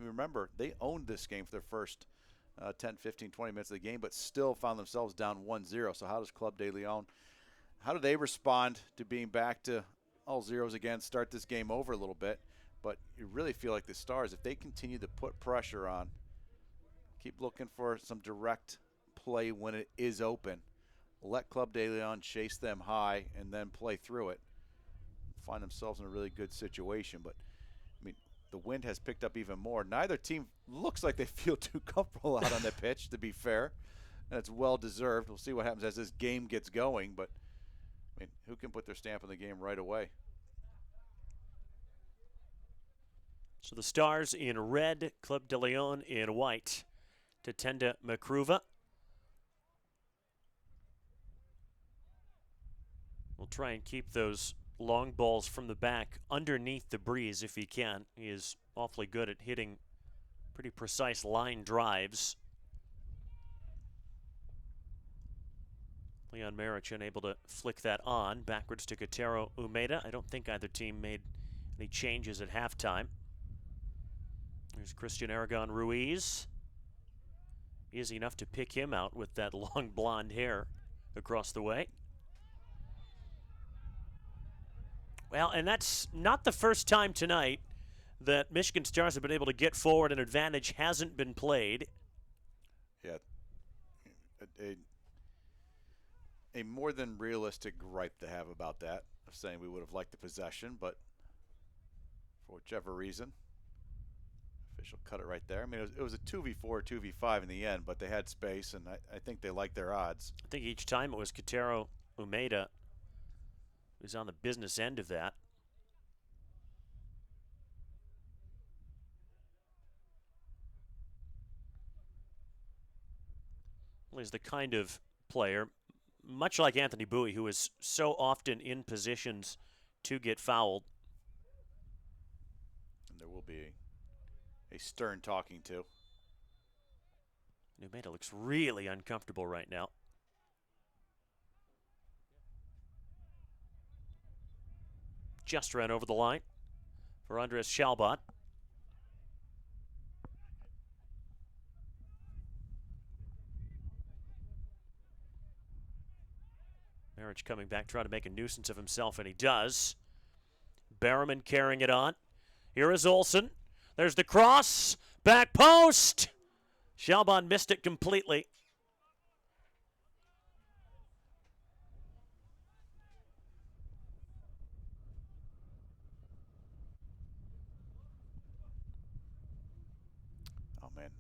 Remember, they owned this game for their first 10, 15, 20 minutes of the game, but still found themselves down 1-0. So how does Club de Lyon, how do they respond to being back to all zeros again, start this game over a little bit? But you really feel like the Stars, if they continue to put pressure on, keep looking for some direct play when it is open, let Club de Lyon chase them high and then play through it, find themselves in a really good situation. But, I mean, the wind has picked up even more. Neither team looks like they feel too comfortable out on the pitch, to be fair. And it's well-deserved. We'll see what happens as this game gets going. But, I mean, who can put their stamp on the game right away? So the Stars in red, Club de Lyon in white. Tatenda Makruva will try and keep those long balls from the back underneath the breeze if he can. He is awfully good at hitting pretty precise line drives. Lyon Marich unable to flick that on. Backwards to Kotaro Umeda. I don't think either team made any changes at halftime. There's Christian Aragon Ruiz. Easy enough to pick him out with that long blonde hair across the way. Well, and that's not the first time tonight that Michigan Stars have been able to get forward and advantage hasn't been played. Yeah. A more than realistic gripe to have about that, of saying we would have liked the possession, but for whichever reason, official cut it right there. I mean, it was a 2v4, 2v5 in the end, but they had space, and I think they liked their odds. I think each time it was Kotaro Umeda who's on the business end of that. Well, he's the kind of player, much like Anthony Bowie, who is so often in positions to get fouled. And there will be a stern talking to. Umeda looks really uncomfortable right now. Just ran over the line for Andres Shalbot. Marich coming back, trying to make a nuisance of himself, and he does. Berriman carrying it on. Here is Olsen. There's the cross. Back post. Shalbot missed it completely. Oh, man.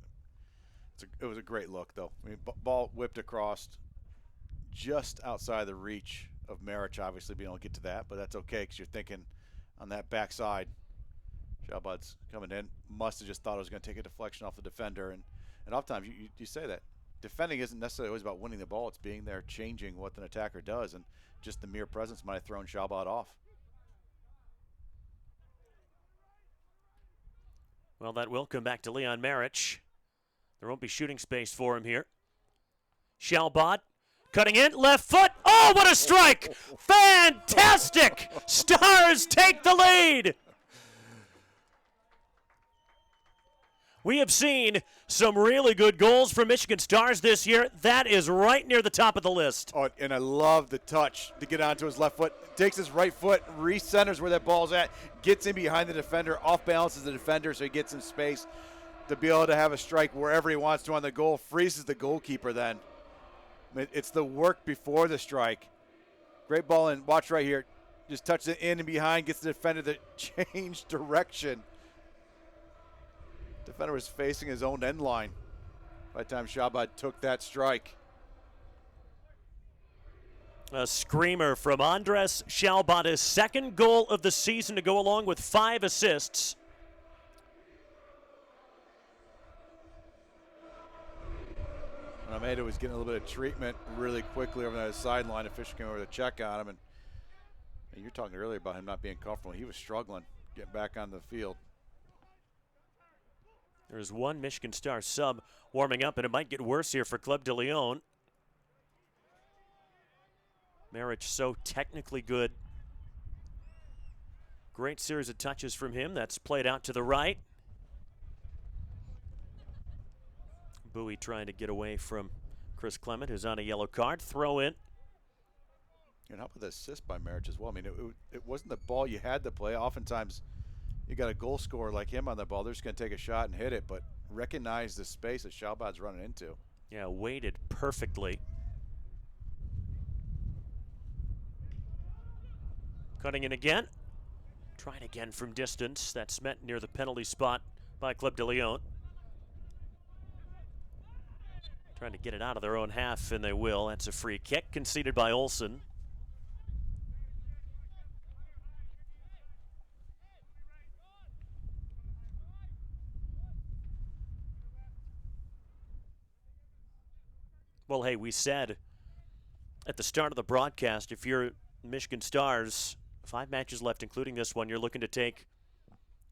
It was a great look, though. I mean, ball whipped across just outside the reach of Marich, obviously being able to get to that, but that's okay because you're thinking on that backside, Shalbot's coming in, must have just thought it was going to take a deflection off the defender, and oftentimes you say that. Defending isn't necessarily always about winning the ball, it's being there, changing what an attacker does, and just the mere presence might have thrown Shalbot off. Well, that will come back to Lyon Marich. There won't be shooting space for him here. Shalbot cutting in, left foot. Oh, what a strike! Fantastic! Stars take the lead. We have seen some really good goals from Michigan Stars this year. That is right near the top of the list. Oh, and I love the touch to get onto his left foot. Takes his right foot, recenters where that ball's at, gets in behind the defender, off balances the defender so he gets some space to be able to have a strike wherever he wants to on the goal. Freezes the goalkeeper then. I mean, it's the work before the strike. Great ball in. Watch right here. just touches it in and behind, gets the defender to change direction. Defender was facing his own end line by the time Shabbat took that strike. A screamer from Andres Shalbat, his second goal of the season to go along with 5 assists. And Almeida was getting a little bit of treatment really quickly over the sideline. The official came over to check on him. And you were talking earlier about him not being comfortable. He was struggling getting back on the field. There's one Michigan Star sub warming up, and it might get worse here for Club de Lyon. Marich so technically good. Great series of touches from him. That's played out to the right. Bowie trying to get away from Chris Clement, who's on a yellow card. Throw in. And how about the assist by Marich as well? I mean, it wasn't the ball you had to play. Oftentimes, you got a goal scorer like him on the ball. They're just going to take a shot and hit it, but recognize the space that Shalbat's running into. Yeah, weighted perfectly. Cutting in again. Trying again from distance. That's met near the penalty spot by Club de Lyon. Trying to get it out of their own half, and they will. That's a free kick conceded by Olsen. Well, hey, we said at the start of the broadcast, if you're Michigan Stars, 5 matches left, including this one, you're looking to take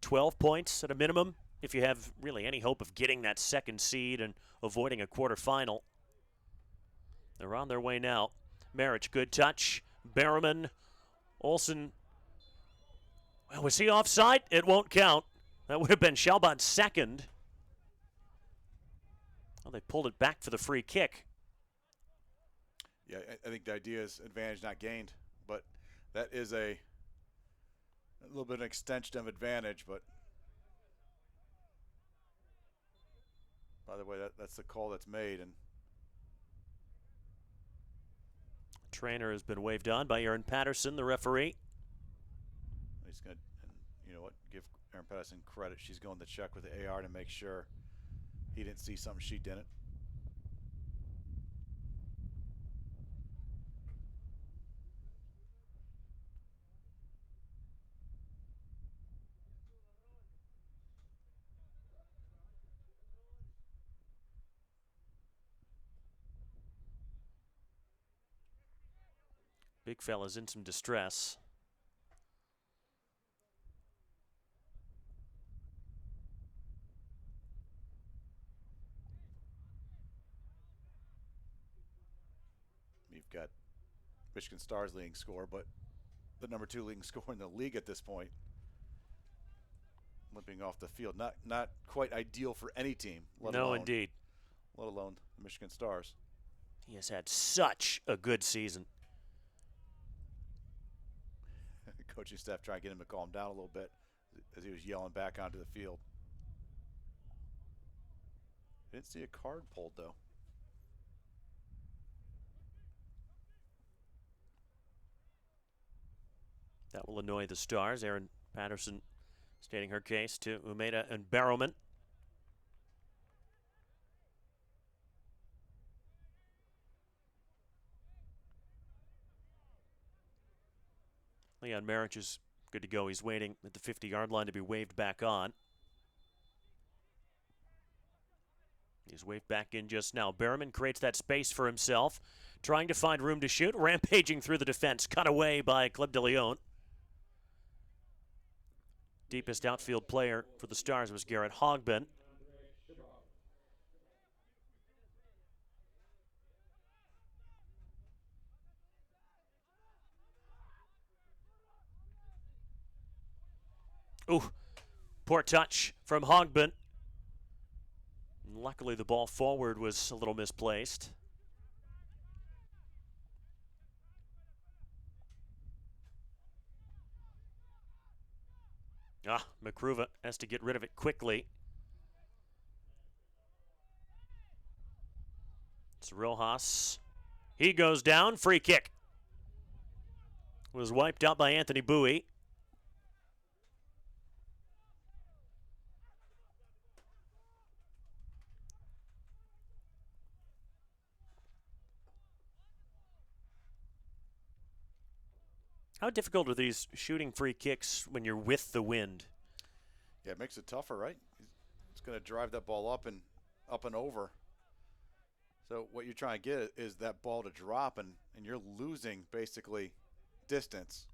12 points at a minimum if you have really any hope of getting that second seed and avoiding a quarterfinal. They're on their way now. Marich, good touch. Berriman, Olsen. Well, was he offside? It won't count. That would have been Shalbat's second. Well, they pulled it back for the free kick. Yeah, I think the idea is advantage not gained, but that is a little bit of an extension of advantage. But by the way, that's the call that's made. And Trainer has been waved on by Aaron Patterson, the referee. he's going to, and you know what, give Aaron Patterson credit. She's going to check with the AR to make sure he didn't see something she didn't. Big fella's in some distress. You've got Michigan Stars leading scorer, but the number 2 leading scorer in the league at this point, limping off the field. Not quite ideal for any team. No, indeed. Let alone the Michigan Stars. He has had such a good season. Coaching staff trying to get him to calm down a little bit as he was yelling back onto the field. Didn't see a card pulled, though. That will annoy the Stars. Aaron Patterson stating her case to Umeda and Barrowman. Leon Marich is good to go. He's waiting at the 50-yard line to be waved back on. He's waved back in just now. Berriman creates that space for himself, trying to find room to shoot, rampaging through the defense, cut away by Club de Lyon. Deepest outfield player for the Stars was Garrett Hogbin. Ooh, poor touch from Hogbin. Luckily, the ball forward was a little misplaced. McRuva has to get rid of it quickly. It's Rojas. He goes down. Free kick. Was wiped out by Anthony Bowie. How difficult are these shooting free kicks when you're with the wind? Yeah, it makes it tougher, right? It's going to drive that ball up and over. So what you're trying to get is that ball to drop, and you're losing basically distance.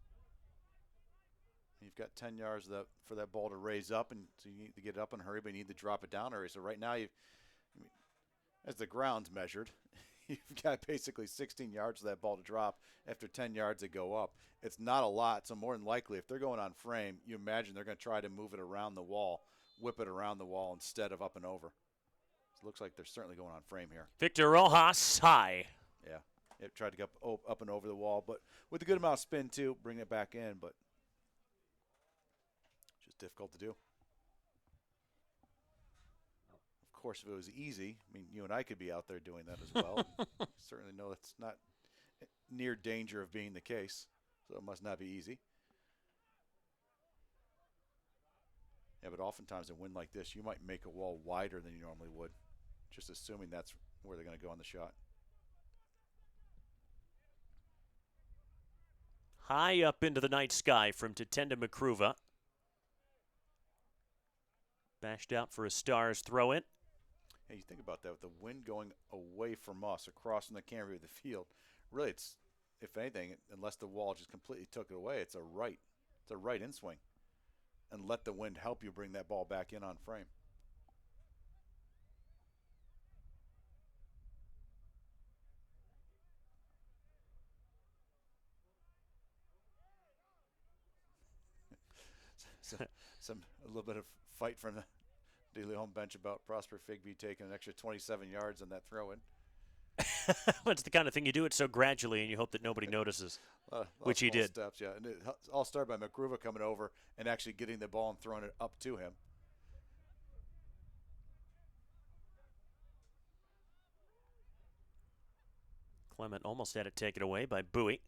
You've got 10 yards for that ball to raise up, and so you need to get it up in a hurry, but you need to drop it down in a hurry. So right now, as the ground's measured, you've got basically 16 yards of that ball to drop after 10 yards to go up. It's not a lot, so more than likely, if they're going on frame, you imagine they're going to try to move it around the wall, whip it around the wall instead of up and over. It looks like they're certainly going on frame here. Victor Rojas, high. Yeah, it tried to go up and over the wall, but with a good amount of spin, too, bring it back in, but just difficult to do. Of course, if it was easy, I mean, you and I could be out there doing that as well. Certainly know that's not near danger of being the case, so it must not be easy. Yeah, but oftentimes in a wind like this, you might make a wall wider than you normally would, just assuming that's where they're going to go on the shot. High up into the night sky from Tatenda Makruva. Bashed out for a Stars throw-in. Hey, you think about that, with the wind going away from us, across from the canopy of the field, really it's, if anything, unless the wall just completely took it away, it's a right in swing. And let the wind help you bring that ball back in on frame. A little bit of fight from the De Lyon bench about Prosper Figby taking an extra 27 yards on that throw-in. It's the kind of thing you do it so gradually, and you hope that nobody notices, which he did. Steps, yeah, and it all started by Makruva coming over and actually getting the ball and throwing it up to him. Clement almost had it taken away by Bowie.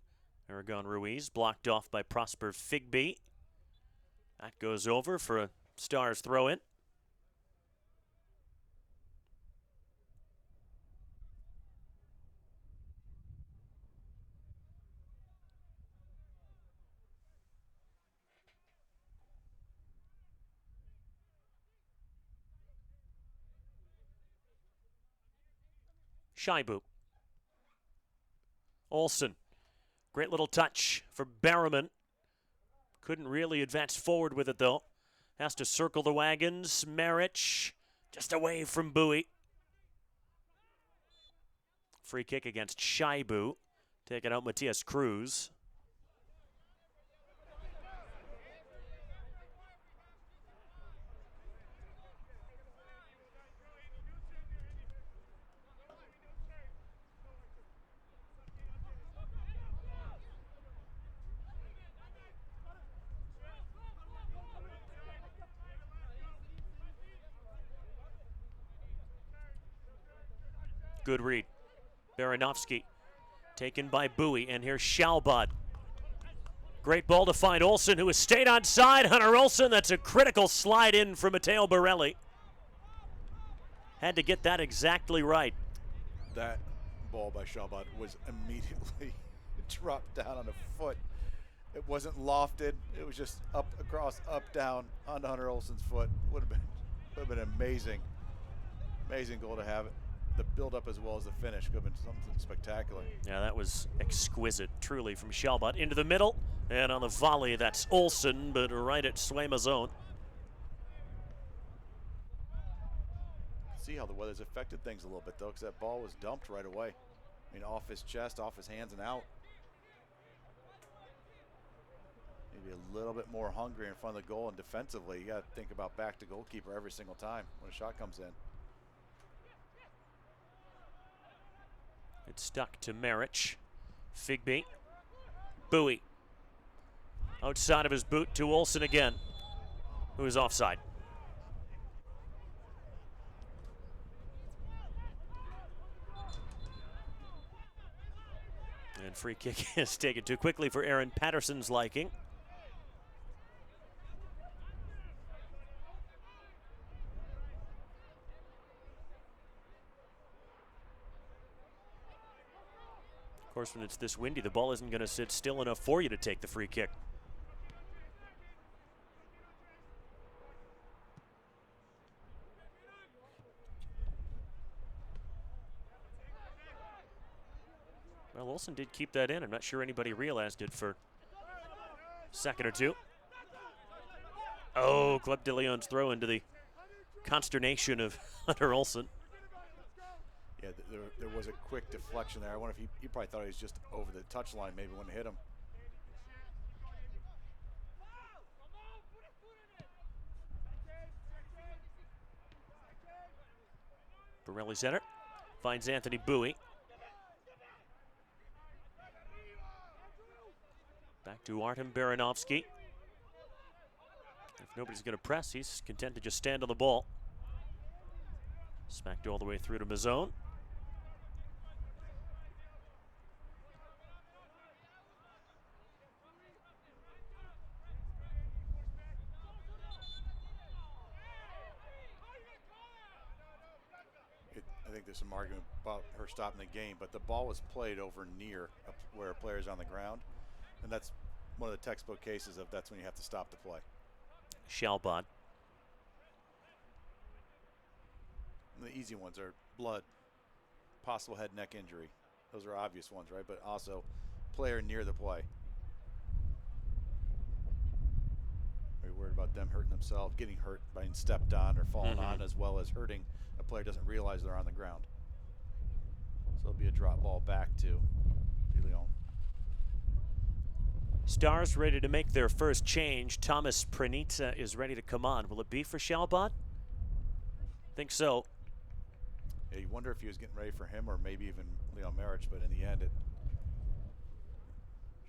Aragon Ruiz blocked off by Prosper Figby. That goes over for a Stars throw-in. Shaibu. Olsen. Great little touch for Berriman. Couldn't really advance forward with it, though. Has to circle the wagons. Marich just away from Bowie. Free kick against Shaibu. Taking out Matias Cruz. Good read. Baranovsky taken by Bowie, and here's Shalbad. Great ball to find Olsen, who has stayed on side. Hunter Olsen, that's a critical slide in for Matteo Borelli. Had to get that exactly right. That ball by Shalbad was immediately dropped down on a foot. It wasn't lofted. It was just up, across, up, down on Hunter Olsen's foot. Would have been amazing. Amazing goal to have it. The build-up as well as the finish could have been something spectacular. Yeah, that was exquisite, truly, from Shalbot. Into the middle, and on the volley, that's Olsen, but right at Suema's own. See how the weather's affected things a little bit, though, because that ball was dumped right away. I mean, off his chest, off his hands, and out. Maybe a little bit more hungry in front of the goal, and defensively, you got to think about back to goalkeeper every single time when a shot comes in. It's stuck to Marich. Figby. Bowie. Outside of his boot to Olsen again, who is offside. And free kick is taken too quickly for Aaron Patterson's liking. Of course, when it's this windy, the ball isn't going to sit still enough for you to take the free kick. Well, Olsen did keep that in. I'm not sure anybody realized it for a second or two. Oh, Club de Lyon's throw into the consternation of Hunter Olsen. Yeah, there was a quick deflection there. I wonder if he probably thought he was just over the touchline, maybe when it hit him. Borelli center, finds Anthony Bowie. Back to Artem Baranovsky. If nobody's going to press, he's content to just stand on the ball. Smacked all the way through to Mazzone. I think there's some argument about her stopping the game, but the ball was played over near where a player's on the ground, and that's one of the textbook cases of that's when you have to stop the play. Shalbot. And the easy ones are blood, possible head neck injury. Those are obvious ones, right? But also player near the play. Are you worried about them hurting themselves, getting hurt by being stepped on or falling on, as well as hurting a player doesn't realize they're on the ground? So it'll be a drop ball back to Lyon. Stars ready to make their first change. Thomas Pranitsa is ready to come on. Will it be for Shalbot? Think so. Yeah, you wonder if he was getting ready for him or maybe even Leon Marich, but in the end,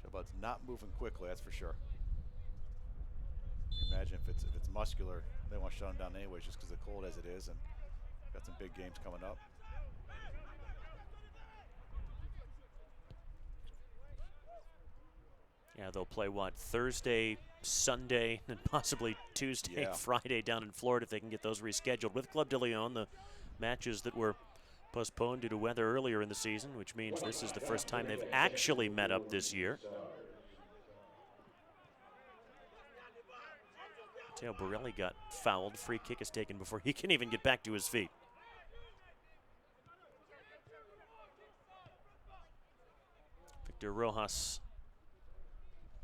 Shalbot's not moving quickly, that's for sure. Imagine if it's muscular, they want to shut him down anyways, just because of the cold as it is, and got some big games coming up. Yeah, they'll play what, Thursday, Sunday, and possibly Tuesday, Friday down in Florida if they can get those rescheduled. With Club de Lyon, the matches that were postponed due to weather earlier in the season, which means this is the first time they've actually met up this year. Matteo Borelli got fouled. Free kick is taken before he can even get back to his feet. Victor Rojas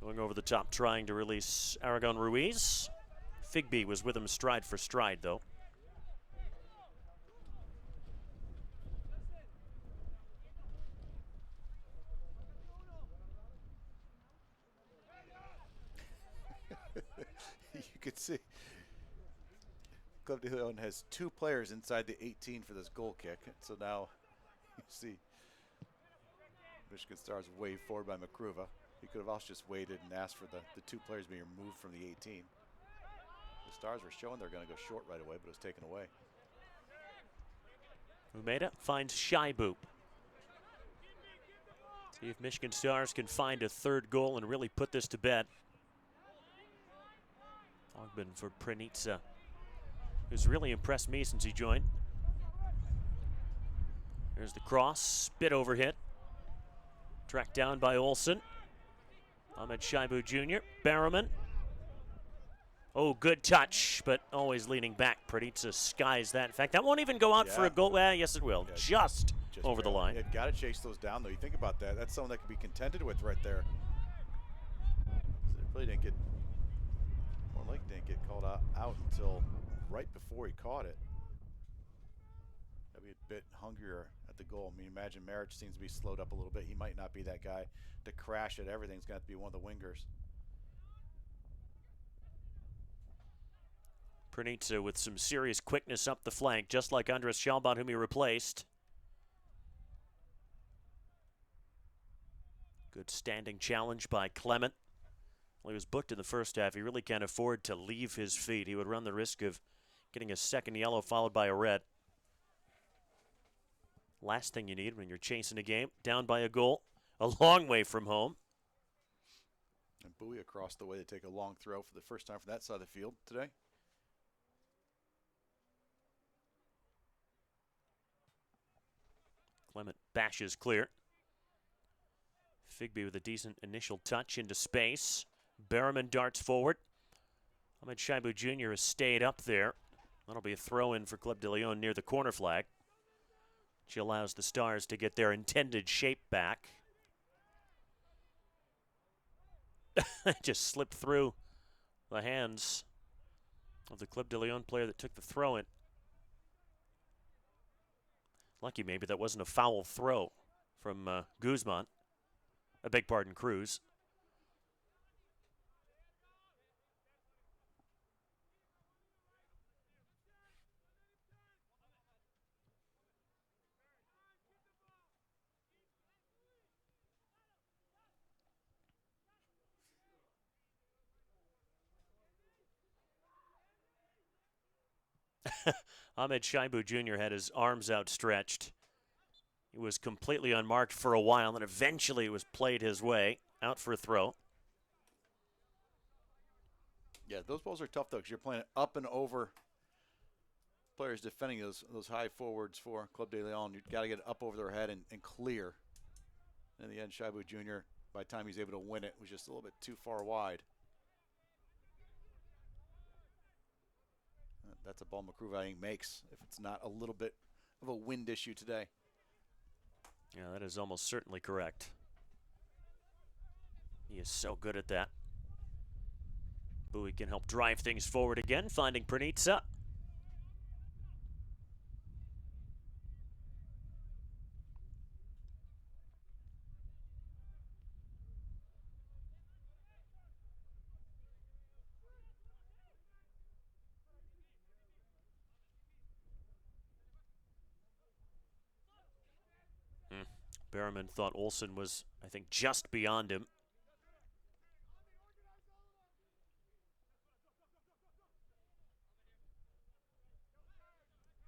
going over the top, trying to release Aragon Ruiz. Figby was with him stride for stride, though. You could see Club de Lyon has two players inside the 18 for this goal kick. So now you see Michigan Stars waved forward by Makruva. He could have also just waited and asked for the two players being removed from the 18. The Stars were showing they're going to go short right away, but it was taken away. Umeda finds Shaibu. See if Michigan Stars can find a third goal and really put this to bed. Ogben for Pranitsa, who's really impressed me since he joined. There's the cross, bit over hit. Tracked down by Olsen. Ahmed Shaibu Jr., Barrowman. Oh, good touch, but always leaning back. Pranitsa skies that. In fact, that won't even go out for a goal. Well, yes, it will. Yeah, just over the line. You've got to chase those down, though. You think about that. That's something that can be contended with right there. So it really didn't get, more like didn't get called out until right before he caught it. That'd be a bit hungrier at the goal. I mean, imagine Marich seems to be slowed up a little bit. He might not be that guy to crash at everything. It's got to be one of the wingers. Pranitsa with some serious quickness up the flank, just like Andres Shalbot, whom he replaced. Good standing challenge by Clement. Well, he was booked in the first half. He really can't afford to leave his feet. He would run the risk of getting a second yellow followed by a red. Last thing you need when you're chasing a game, down by a goal. a long way from home. And Bowie across the way to take a long throw for the first time from that side of the field today. Clement bashes clear. Figby with a decent initial touch into space. Berriman darts forward. Ahmed Shaibu Jr. has stayed up there. That'll be a throw-in for Club de Lyon near the corner flag, which allows the Stars to get their intended shape back. Just slipped through the hands of the Club de Lyon player that took the throw-in. Lucky maybe that wasn't a foul throw from Guzman. I beg pardon, Cruz. Ahmed Shaibu Jr. had his arms outstretched. He was completely unmarked for a while, and eventually it was played his way out for a throw. Yeah, those balls are tough, though, because you're playing it up and over players defending those high forwards for Club de Lyon. You've got to get it up over their head and clear. And in the end, Shaibu Jr., by the time he's able to win it, was just a little bit too far wide. That's a ball McCruva makes if it's not a little bit of a wind issue today. Yeah, that is almost certainly correct. He is so good at that. Bowie can help drive things forward again, finding Pranitsa. Berriman thought Olsen was, I think, just beyond him.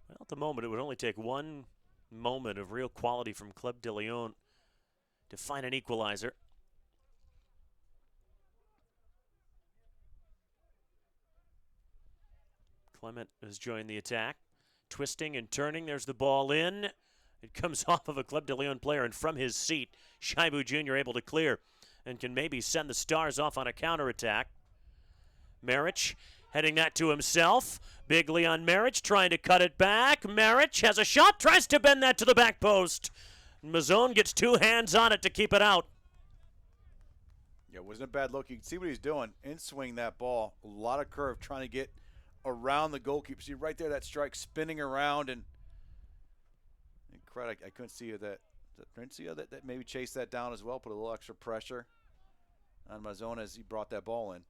Well, at the moment, it would only take one moment of real quality from Club de Lyon to find an equalizer. Clement has joined the attack. Twisting and turning, there's the ball in. It comes off of a Club de Lyon player, and from his seat, Shaibu Jr. able to clear and can maybe send the Stars off on a counterattack. Maric heading that to himself. Big Leon Maric trying to cut it back. Maric has a shot, tries to bend that to the back post. Mazzone gets two hands on it to keep it out. Yeah, it wasn't a bad look. You can see what he's doing. In swing that ball. A lot of curve trying to get around the goalkeeper. See right there that strike spinning around, and credit, I couldn't see that Princia that maybe chased that down as well, put a little extra pressure on Mazzone as he brought that ball in.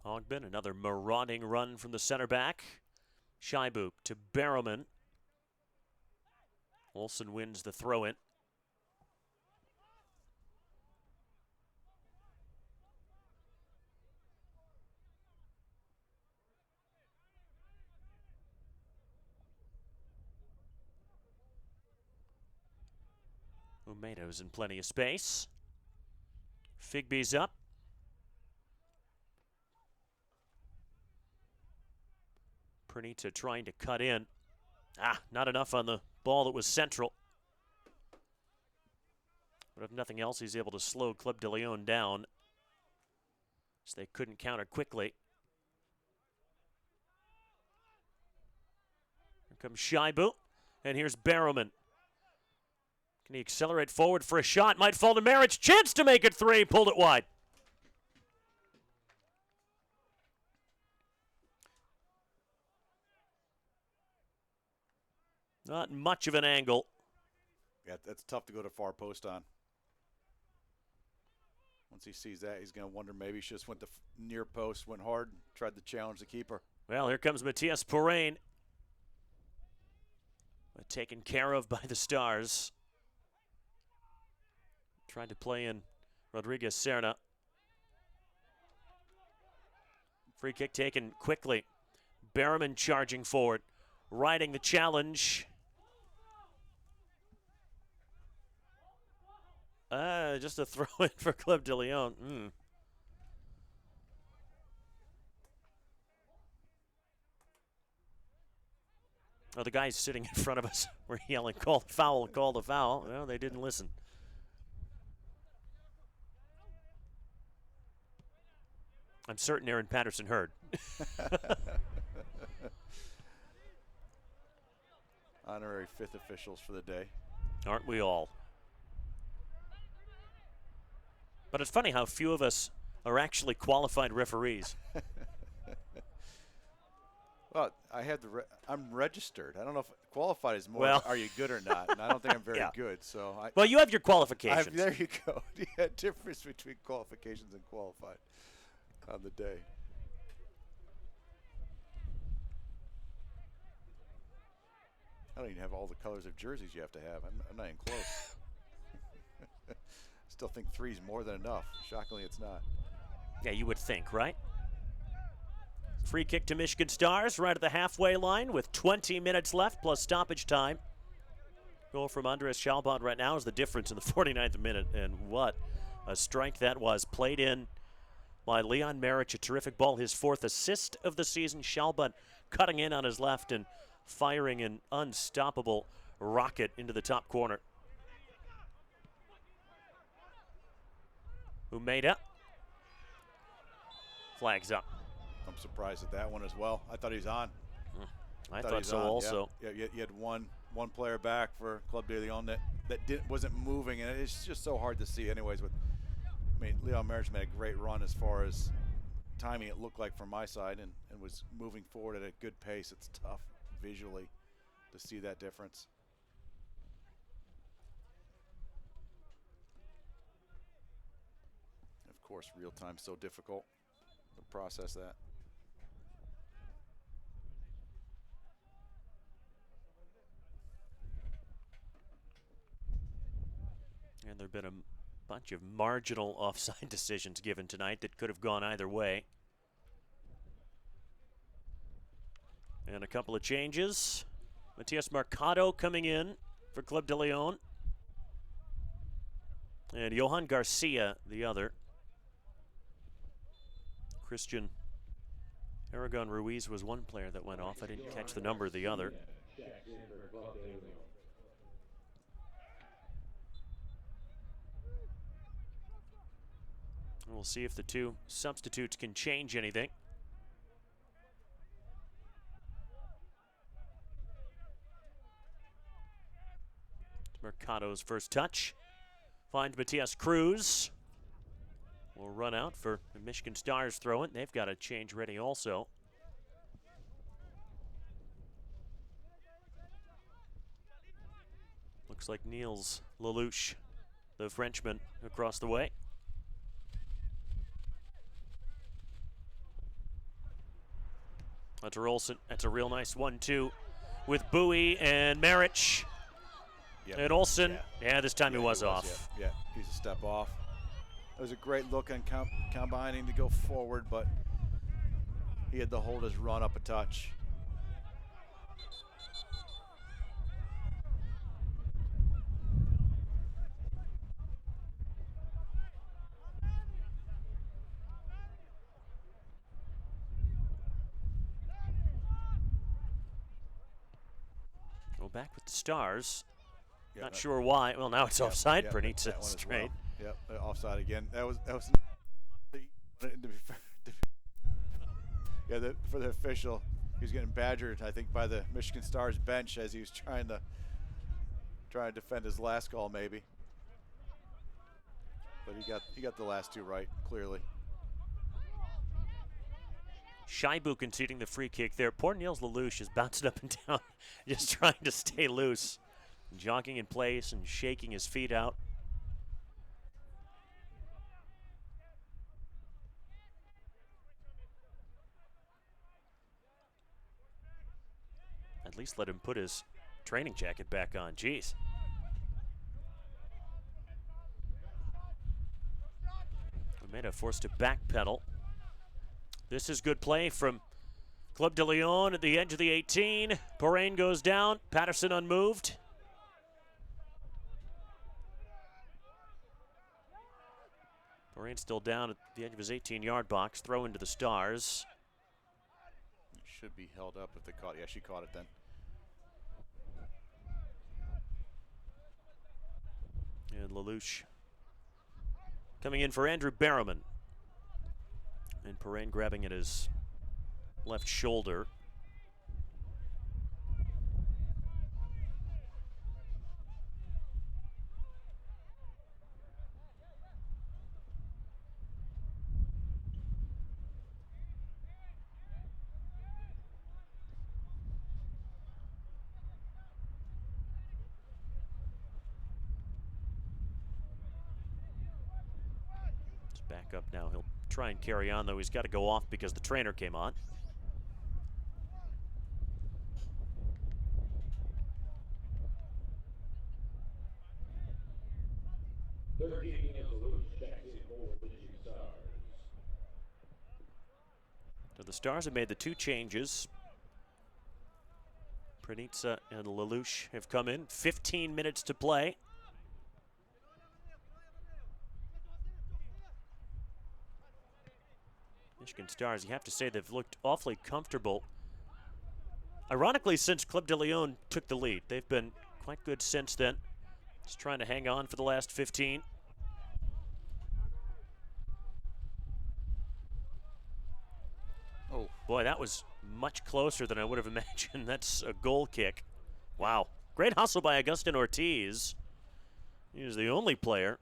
Ogben, another marauding run from the center back. Shaibu to Berriman. Olsen wins the throw-in. Umeto's in plenty of space. Figby's up. Pranita trying to cut in. Not enough on the ball that was central. But if nothing else, he's able to slow Club de Lyon down, so they couldn't counter quickly. Here comes Shaibu, and here's Berriman. Can he accelerate forward for a shot? Might fall to Maric. Chance to make it three. Pulled it wide. Not much of an angle. Yeah, that's tough to go to far post on. Once he sees that, he's going to wonder maybe he just went to near post, went hard, tried to challenge the keeper. Well, here comes Matthias Perrain. Taken care of by the Stars. Tried to play in Rodriguez Serna. Free kick taken quickly. Berriman charging forward, riding the challenge. Just a throw in for Club de Lyon. Oh, the guys sitting in front of us were yelling, call the foul, call the foul. Well, they didn't listen. I'm certain Aaron Patterson heard. Honorary fifth officials for the day. Aren't we all? But it's funny how few of us are actually qualified referees. Well, I'm registered. I don't know if qualified is more. Well, are you good or not? And I don't think I'm very good. So well, you have your qualifications. There you go. Yeah, difference between qualifications and qualified on the day. I don't even have all the colors of jerseys you have to have. I'm not even close. Still think 3 is more than enough. Shockingly, it's not. Yeah, you would think, right? Free kick to Michigan Stars right at the halfway line with 20 minutes left plus stoppage time. Goal from Andres Schalbad right now is the difference in the 49th minute, and what a strike that was. Played in by Leon Marich, a terrific ball, his 4th assist of the season. Schalbad cutting in on his left and firing an unstoppable rocket into the top corner. Umeda flags up. I'm surprised at that one as well. I thought he was on. I thought so also. Yeah, you had one player back for Club de Lyon that wasn't moving, and it's just so hard to see. Anyways, Leon Marich made a great run as far as timing. It looked like from my side, and was moving forward at a good pace. It's tough visually to see that difference. Of course, real time so difficult to process that. And there have been a bunch of marginal offside decisions given tonight that could have gone either way. And a couple of changes. Matias Mercado coming in for Club de Lyon. And Johan Garcia, the other. Christian Aragon Ruiz was one player that went off. I didn't catch the number of the other. We'll see if the two substitutes can change anything. Mercado's first touch. Finds Matias Cruz. Will run out for the Michigan Stars throw it. They've got a change ready also. Looks like Niels Lelouch, the Frenchman, across the way. That's Olsen. That's a real nice 1-2 with Bowie and Marich. Yep. And Olsen, yeah, this time he was off. Yeah, he's a step off. It was a great look on combining to go forward, but he had to hold his run up a touch. Go back with the Stars. Not sure why. Well, now it's offside. Praneet says straight. Well. Yep, offside again. That was for the official. He was getting badgered, I think, by the Michigan Stars bench as he was trying to defend his last call, maybe. But he got the last two right, clearly. Shaibu conceding the free kick there. Poor Niels Lelouch is bouncing up and down, just trying to stay loose, jogging in place and shaking his feet out. At least let him put his training jacket back on. Jeez. Umeda forced to backpedal. This is good play from Club de Lyon at the edge of the 18. Perrine goes down. Patterson unmoved. Perrine still down at the edge of his 18-yard box. Throw into the Stars. It should be held up if they caught it. Yeah, she caught it then. And Lelouch coming in for Andrew Barrowman. And Perrine grabbing at his left shoulder. Back up now. He'll try and carry on, though he's got to go off because the trainer came on. So the Stars have made the two changes. Pranitsa and Lelouch have come in. 15 minutes to play. Michigan Stars, you have to say they've looked awfully comfortable. Ironically, since Club de Lyon took the lead, they've been quite good since then. Just trying to hang on for the last 15. Oh, boy, that was much closer than I would have imagined. That's a goal kick. Wow. Great hustle by Agustin Ortiz. He was the only player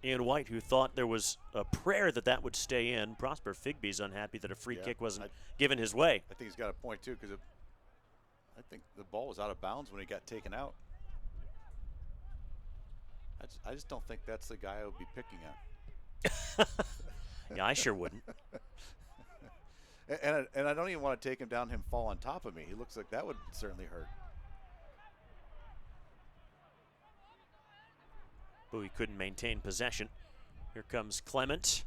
in white who thought there was a prayer that that would stay in. Prosper Figby's unhappy that a free kick wasn't given his way. I think he's got a point, too, because I think the ball was out of bounds when he got taken out. I just don't think that's the guy I would be picking on. Yeah, I sure wouldn't. And I don't even want to take him down, him fall on top of me. He looks like that would certainly hurt. Bowie couldn't maintain possession. Here comes Clement.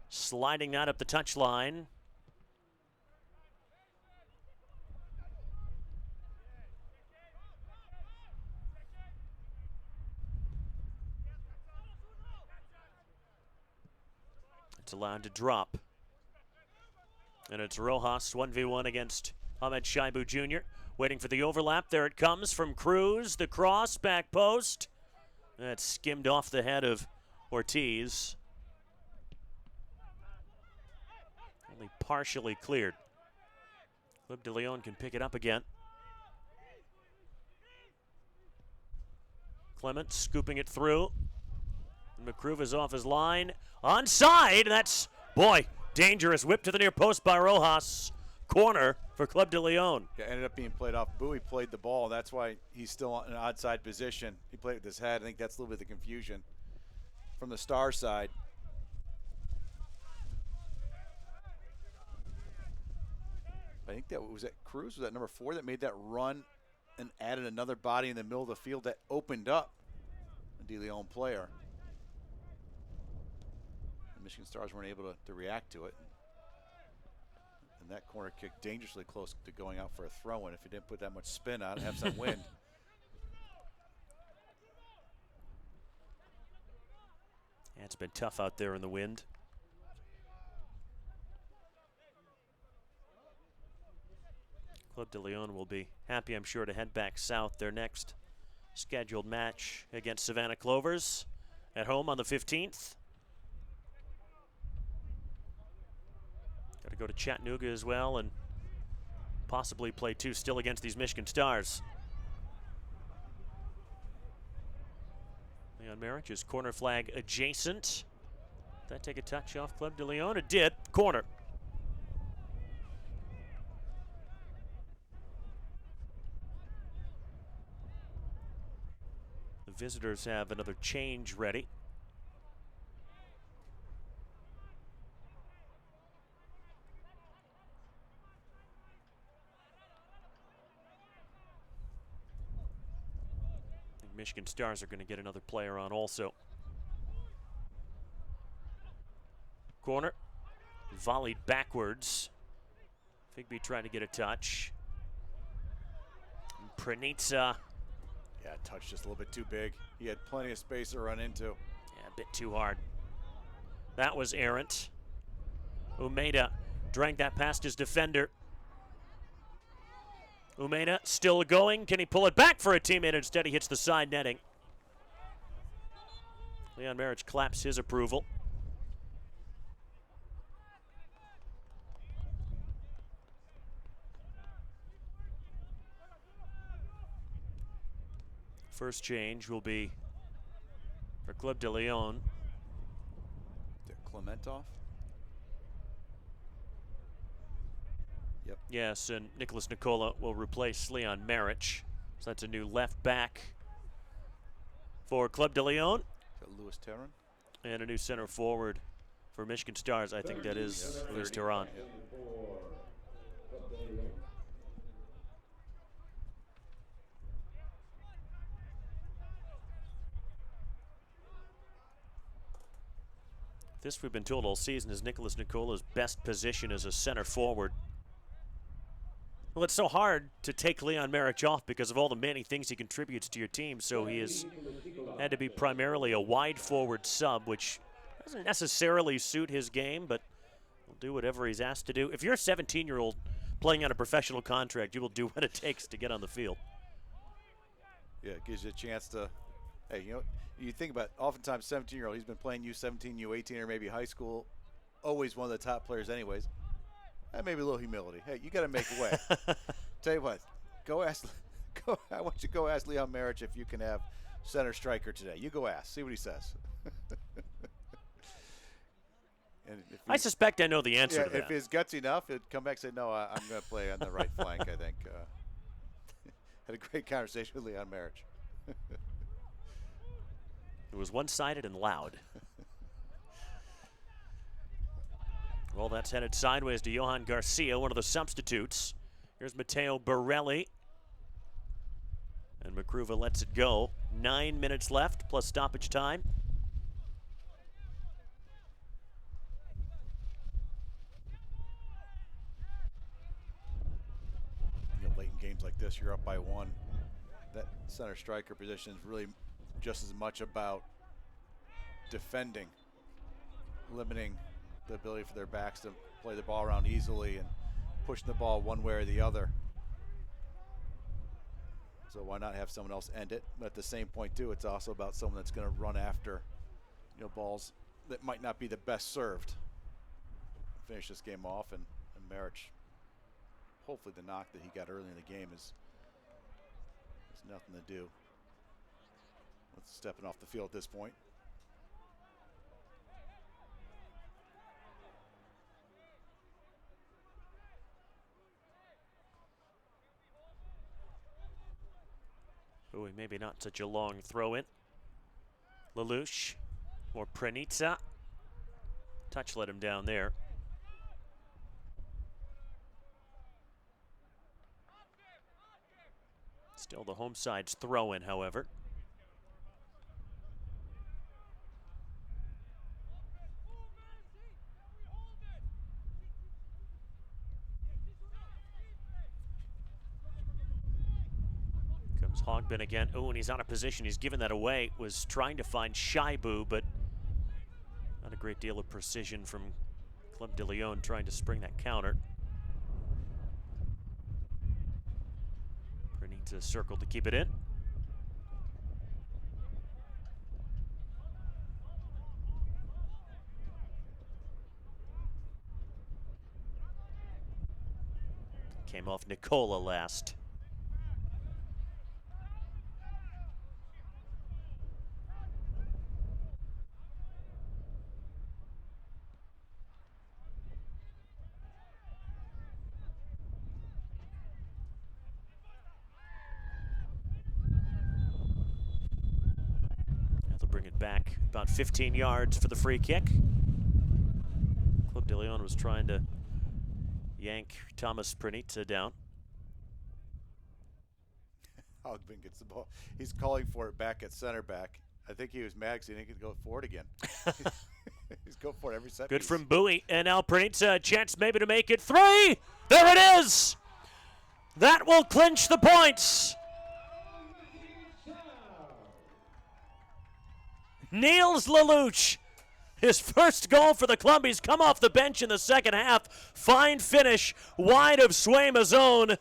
Sliding that up the touchline. It's allowed to drop. And it's Rojas 1v1 against Ahmed Shaibu Jr. Waiting for the overlap. There it comes from Cruz. The cross, back post. That skimmed off the head of Ortiz. Only partially cleared. Club de Lyon can pick it up again. Clement scooping it through. And McCruv is off his line. Onside. That's, boy, dangerous. Whip to the near post by Rojas. Corner for Club de Lyon. Yeah, ended up being played off. Bowie played the ball. That's why he's still in an odd side position. He played with his head. I think that's a little bit of the confusion from the Star side. I think that was Cruz, was that number 4 that made that run and added another body in the middle of the field that opened up a de Lyon player. The Michigan Stars weren't able to react to it. And that corner kick dangerously close to going out for a throw-in if it didn't put that much spin on it, have some wind. Yeah, it's been tough out there in the wind. Club de Lyon will be happy, I'm sure, to head back south. Their next scheduled match against Savannah Clovers at home on the 15th. Got to go to Chattanooga as well and possibly play 2 still against these Michigan Stars. Leon Marich is corner flag adjacent. Did that take a touch off Club de Lyon? It did. Corner. The visitors have another change ready. Michigan Stars are going to get another player on also. Corner. Volleyed backwards. Figby trying to get a touch. Pranitsa. Yeah, touch just a little bit too big. He had plenty of space to run into. Yeah, a bit too hard. That was errant. Umeda drank that past his defender. Umeda still going. Can he pull it back for a teammate? Instead, he hits the side netting. Leon Marich claps his approval. First change will be for Club de Lyon. Klementov? Yep. Yes, and Nicholas Nicola will replace Leon Marich. So that's a new left back for Club de Lyon. Is that Louis Terran? And a new center forward for Michigan Stars. I think that is Louis Terran. This, we've been told all season, is Nicholas Nicola's best position as a center forward. Well, it's so hard to take Leon Marich off because of all the many things he contributes to your team, so he has had to be primarily a wide forward sub, which doesn't necessarily suit his game, but he'll do whatever he's asked to do. If you're a 17-year-old playing on a professional contract, you will do what it takes to get on the field. Yeah, it gives you a chance to, hey, you know, you think about it, oftentimes 17-year-old, he's been playing U17, U18, or maybe high school, always one of the top players anyways. Maybe a little humility. Hey, you got to make a way. Tell you what, I want you to go ask Leon Marich if you can have center striker today. You go ask, see what he says. And if I suspect I know the answer to that. If his gut's enough, he'd come back and say, no, I'm going to play on the right flank, I think. Had a great conversation with Leon Marich. It was one-sided and loud. Well, that's headed sideways to Johan Garcia, one of the substitutes. Here's Matteo Borelli. And Makruva lets it go. 9 minutes left, plus stoppage time. You know, late in games like this, you're up by one. That center striker position is really just as much about defending, limiting the ability for their backs to play the ball around easily and pushing the ball one way or the other. So why not have someone else end it? But at the same point too, it's also about someone that's going to run after, you know, balls that might not be the best served. Finish this game off, and Marich, hopefully the knock that he got early in the game is nothing to do with stepping off the field at this point. Ooh, maybe not such a long throw in. Lelouch or Pranitsa. Touch let him down there. Still the home side's throw in, however. Comes Hogbin again. Oh, and he's out of position. He's given that away. Was trying to find Shaibu, but not a great deal of precision from Club de Lyon trying to spring that counter. Pranitsa circled to keep it in. Came off Nicola last. Bring it back about 15 yards for the free kick. Club de Lyon was trying to yank Thomas Pranitsa down. Hogbin gets the ball. He's calling for it back at center back. I think he was mad because he didn't get to go forward again. He's going for it every set. Good from Bowie. And now Pranitsa, a chance maybe to make it 3. There it is. That will clinch the points. Niels Lelouch, his first goal for the club. He's come off the bench in the second half. Fine finish, wide of Suema's own.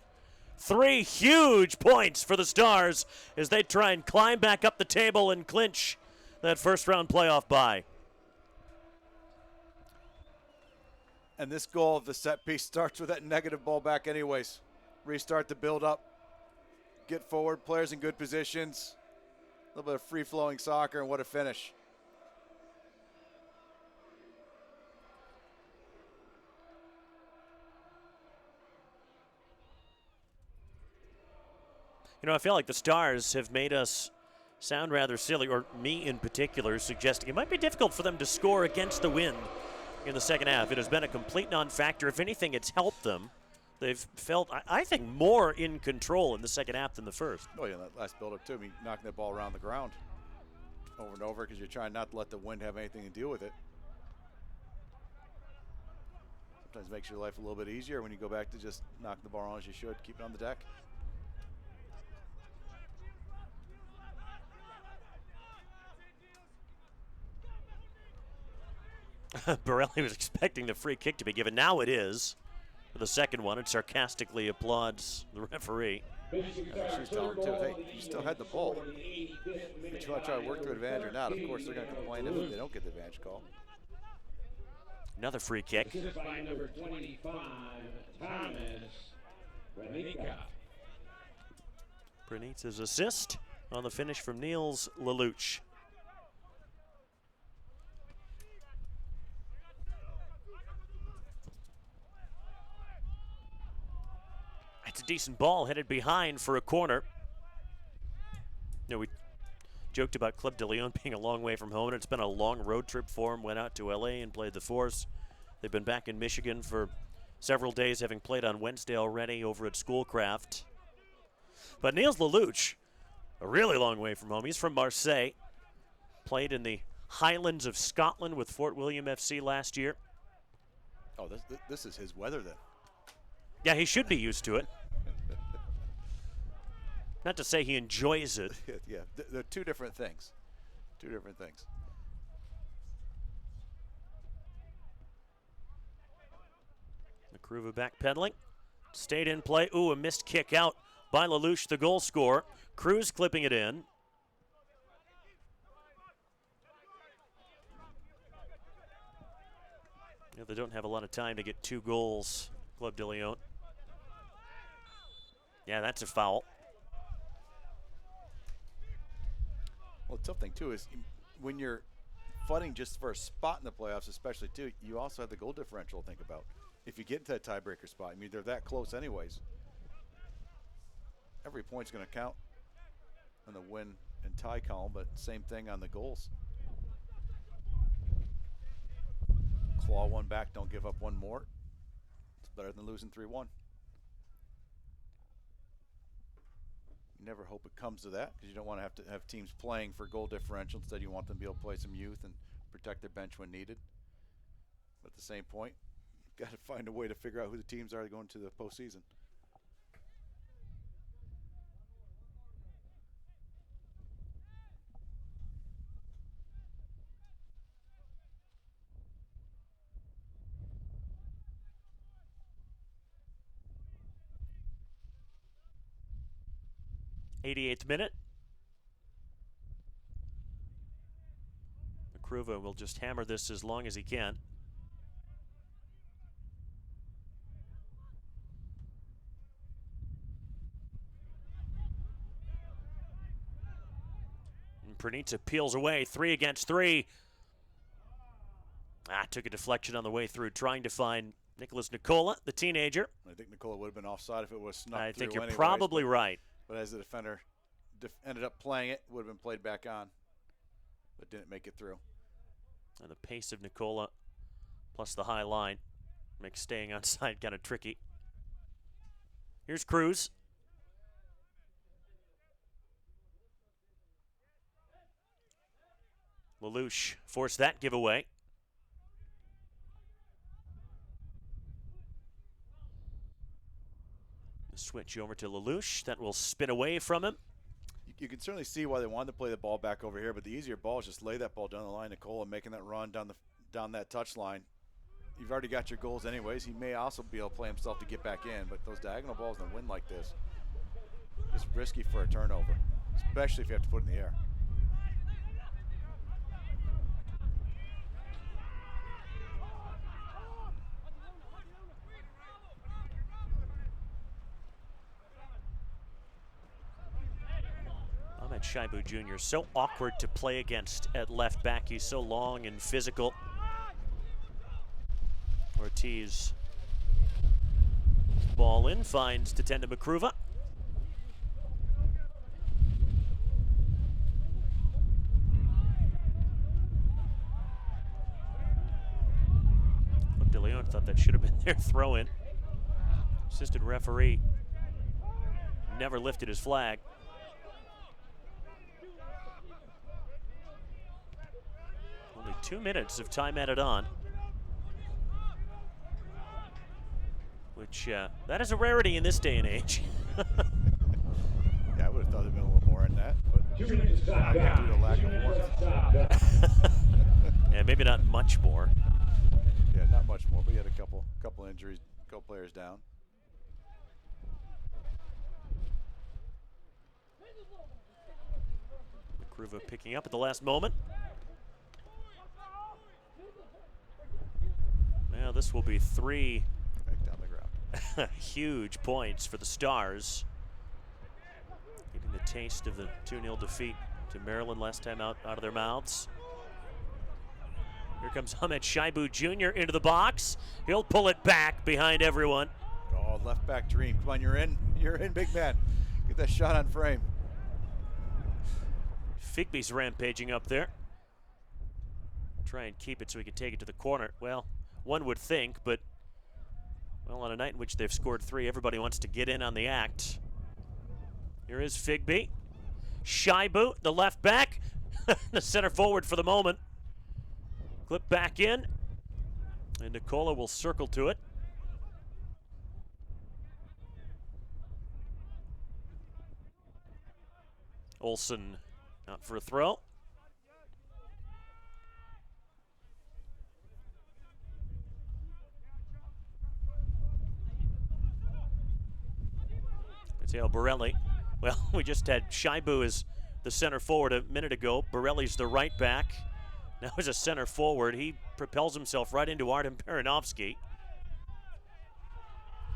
3 huge points for the Stars as they try and climb back up the table and clinch that first round playoff bye. And this goal of the set piece starts with that negative ball back anyways. Restart the build up. Get forward, players in good positions. A little bit of free-flowing soccer, and what a finish. You know, I feel like the Stars have made us sound rather silly, or me in particular, suggesting it might be difficult for them to score against the wind in the second half. It has been a complete non-factor. If anything, it's helped them. They've felt, I think, more in control in the second half than the first. Oh, yeah, that last build-up, too. I mean, knocking the ball around the ground over and over because you're trying not to let the wind have anything to deal with it. Sometimes makes your life a little bit easier when you go back to just knock the ball on as you should, keep it on the deck. Borelli was expecting the free kick to be given. Now it is. For the second one, and sarcastically applauds the referee. She's telling her, too, hey, you still had the ball. But you want to try to work to advantage or not. Of course, they're going to complain if they don't get the advantage call. Another free kick. By number 25, Thomas Renica. Pranitsa's assist on the finish from Niels Lelouch. It's a decent ball headed behind for a corner. You know, we joked about Club de Lyon being a long way from home, and it's been a long road trip for them. Went out to LA and played the Force. They've been back in Michigan for several days, having played on Wednesday already over at Schoolcraft. But Niels Lelouch, a really long way from home. He's from Marseille. Played in the Highlands of Scotland with Fort William FC last year. Oh, this is his weather then. Yeah, he should be used to it. Not to say he enjoys it. Yeah, they're two different things. Two different things. Nakruva backpedaling. Stayed in play. Ooh, a missed kick out by Lelouch, the goal scorer. Cruz clipping it in. Yeah, they don't have a lot of time to get 2 goals, Club de Lyon. Yeah, that's a foul. Well, the tough thing, too, is when you're fighting just for a spot in the playoffs, especially, too, you also have the goal differential to think about. If you get into that tiebreaker spot, I mean, they're that close anyways. Every point's going to count on the win and tie column, but same thing on the goals. Claw one back, don't give up one more. It's better than losing 3-1. You never hope it comes to that because you don't want to have teams playing for goal differential. Instead, you want them to be able to play some youth and protect their bench when needed. But at the same point, you've got to find a way to figure out who the teams are going to the postseason. '88th minute. Nakruva will just hammer this as long as he can. And Pranitsa peels away, 3 against 3. Took a deflection on the way through, trying to find Nicholas Nicola, the teenager. I think Nicola would have been offside if it was snuck I through think you're anyways, probably right. But as the defender ended up playing it, would have been played back on, but didn't make it through. And the pace of Nicola plus the high line makes staying onside kind of tricky. Here's Cruz. Lelouch forced that giveaway. Switch over to Lelouch. That will spin away from him. You can certainly see why they wanted to play the ball back over here, but the easier ball is just lay that ball down the line. Nicola making that run down that touch line. You've already got your goals anyways. He may also be able to play himself to get back in, but those diagonal balls in the wind like this is risky for a turnover, especially if you have to put it in the air. Shaibu Jr. so awkward to play against at left back. He's so long and physical. Ortiz, ball in, finds Tatenda Makruva. De Leon thought that should have been their throw-in. Assistant referee never lifted his flag. Only 2 minutes of time added on. Which, that is a rarity in this day and age. Yeah, I would have thought there'd been a little more in that, but due to lack of warmth. Yeah, maybe not much more. Yeah, not much more, but he had a couple injuries, couple players down. Makruva picking up at the last moment. Now this will be 3 back down the ground. huge points for the Stars. Getting the taste of the 2-0 defeat to Maryland last time out of their mouths. Here comes Ahmed Shaibu Jr. into the box. He'll pull it back behind everyone. Oh, left back dream. Come on, you're in. You're in, big man. Get that shot on frame. Figby's rampaging up there. Try and keep it so he can take it to the corner. Well, one would think, but well, on a night in which they've scored 3, everybody wants to get in on the act. Here is Figby. Shaibu, the left back, the center forward for the moment. Clip back in, and Nicola will circle to it. Olsen out for a throw. Mateo Borelli. Well, we just had Shaibu as the center forward a minute ago. Borelli's the right back. Now as a center forward, he propels himself right into Artem Baranovsky.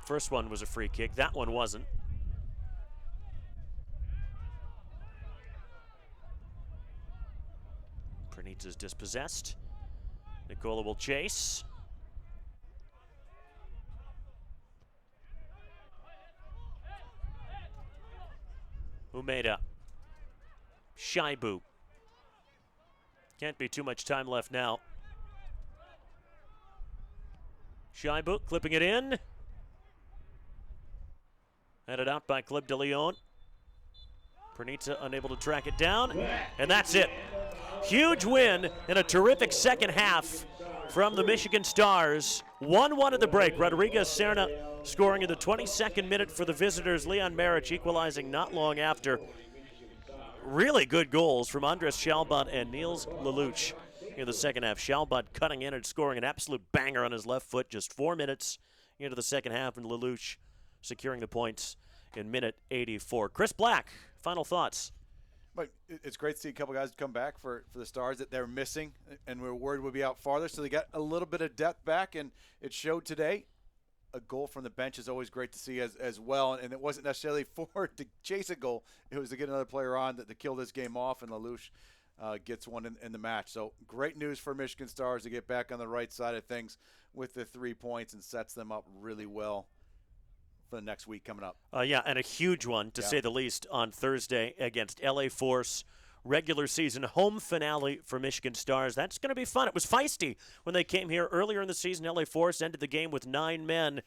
First one was a free kick. That one wasn't. Pranitsa's dispossessed. Nicola will chase. Umeda. Shaibu. Can't be too much time left now. Shaibu clipping it in. Headed out by Club de Lyon. Pranitsa unable to track it down. And that's it. Huge win and a terrific second half from the Michigan Stars. 1-1 at the break. Rodriguez Serna scoring in the 22nd minute for the visitors. Leon Marich equalizing not long after. Really good goals from Andres Shalbot and Niels Lelouch in the second half. Shalbot cutting in and scoring an absolute banger on his left foot just 4 minutes into the second half, and Lelouch securing the points in minute 84. Chris Black, final thoughts. But it's great to see a couple guys come back for the Stars that they're missing, and we were worried would be out farther. So they got a little bit of depth back, and it showed today. A goal from the bench is always great to see as well, and it wasn't necessarily for to chase a goal. It was to get another player on to kill this game off, and Lelouch gets one in the match. So great news for Michigan Stars to get back on the right side of things with the 3 points and sets them up really well for the next week coming up. Yeah, and a huge one, to say the least, on Thursday against LA Force. Regular season home finale for Michigan Stars. That's going to be fun. It was feisty when they came here earlier in the season. LA Force ended the game with 9 men.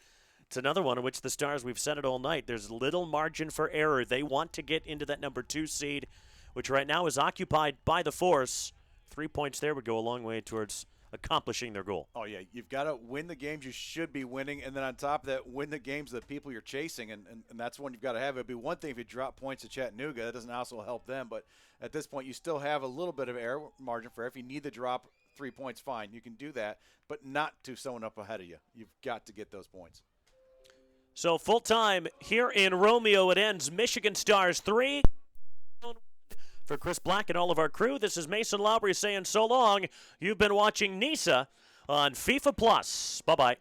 It's another one in which the Stars, we've said it all night, there's little margin for error. They want to get into that number 2 seed, which right now is occupied by the Force. 3 points there would go a long way towards accomplishing their goal. Oh, yeah, you've got to win the games you should be winning, and then on top of that, win the games of the people you're chasing, and that's one you've got to have. It would be one thing if you drop points to Chattanooga. That doesn't also help them, but at this point, you still have a little bit of error margin for error. If you need to drop 3 points, fine, you can do that, but not to someone up ahead of you. You've got to get those points. So full time here in Romeo, it ends Michigan Stars 3. For Chris Black and all of our crew, this is Mason Lowry saying so long. You've been watching NISA on FIFA Plus. Bye-bye.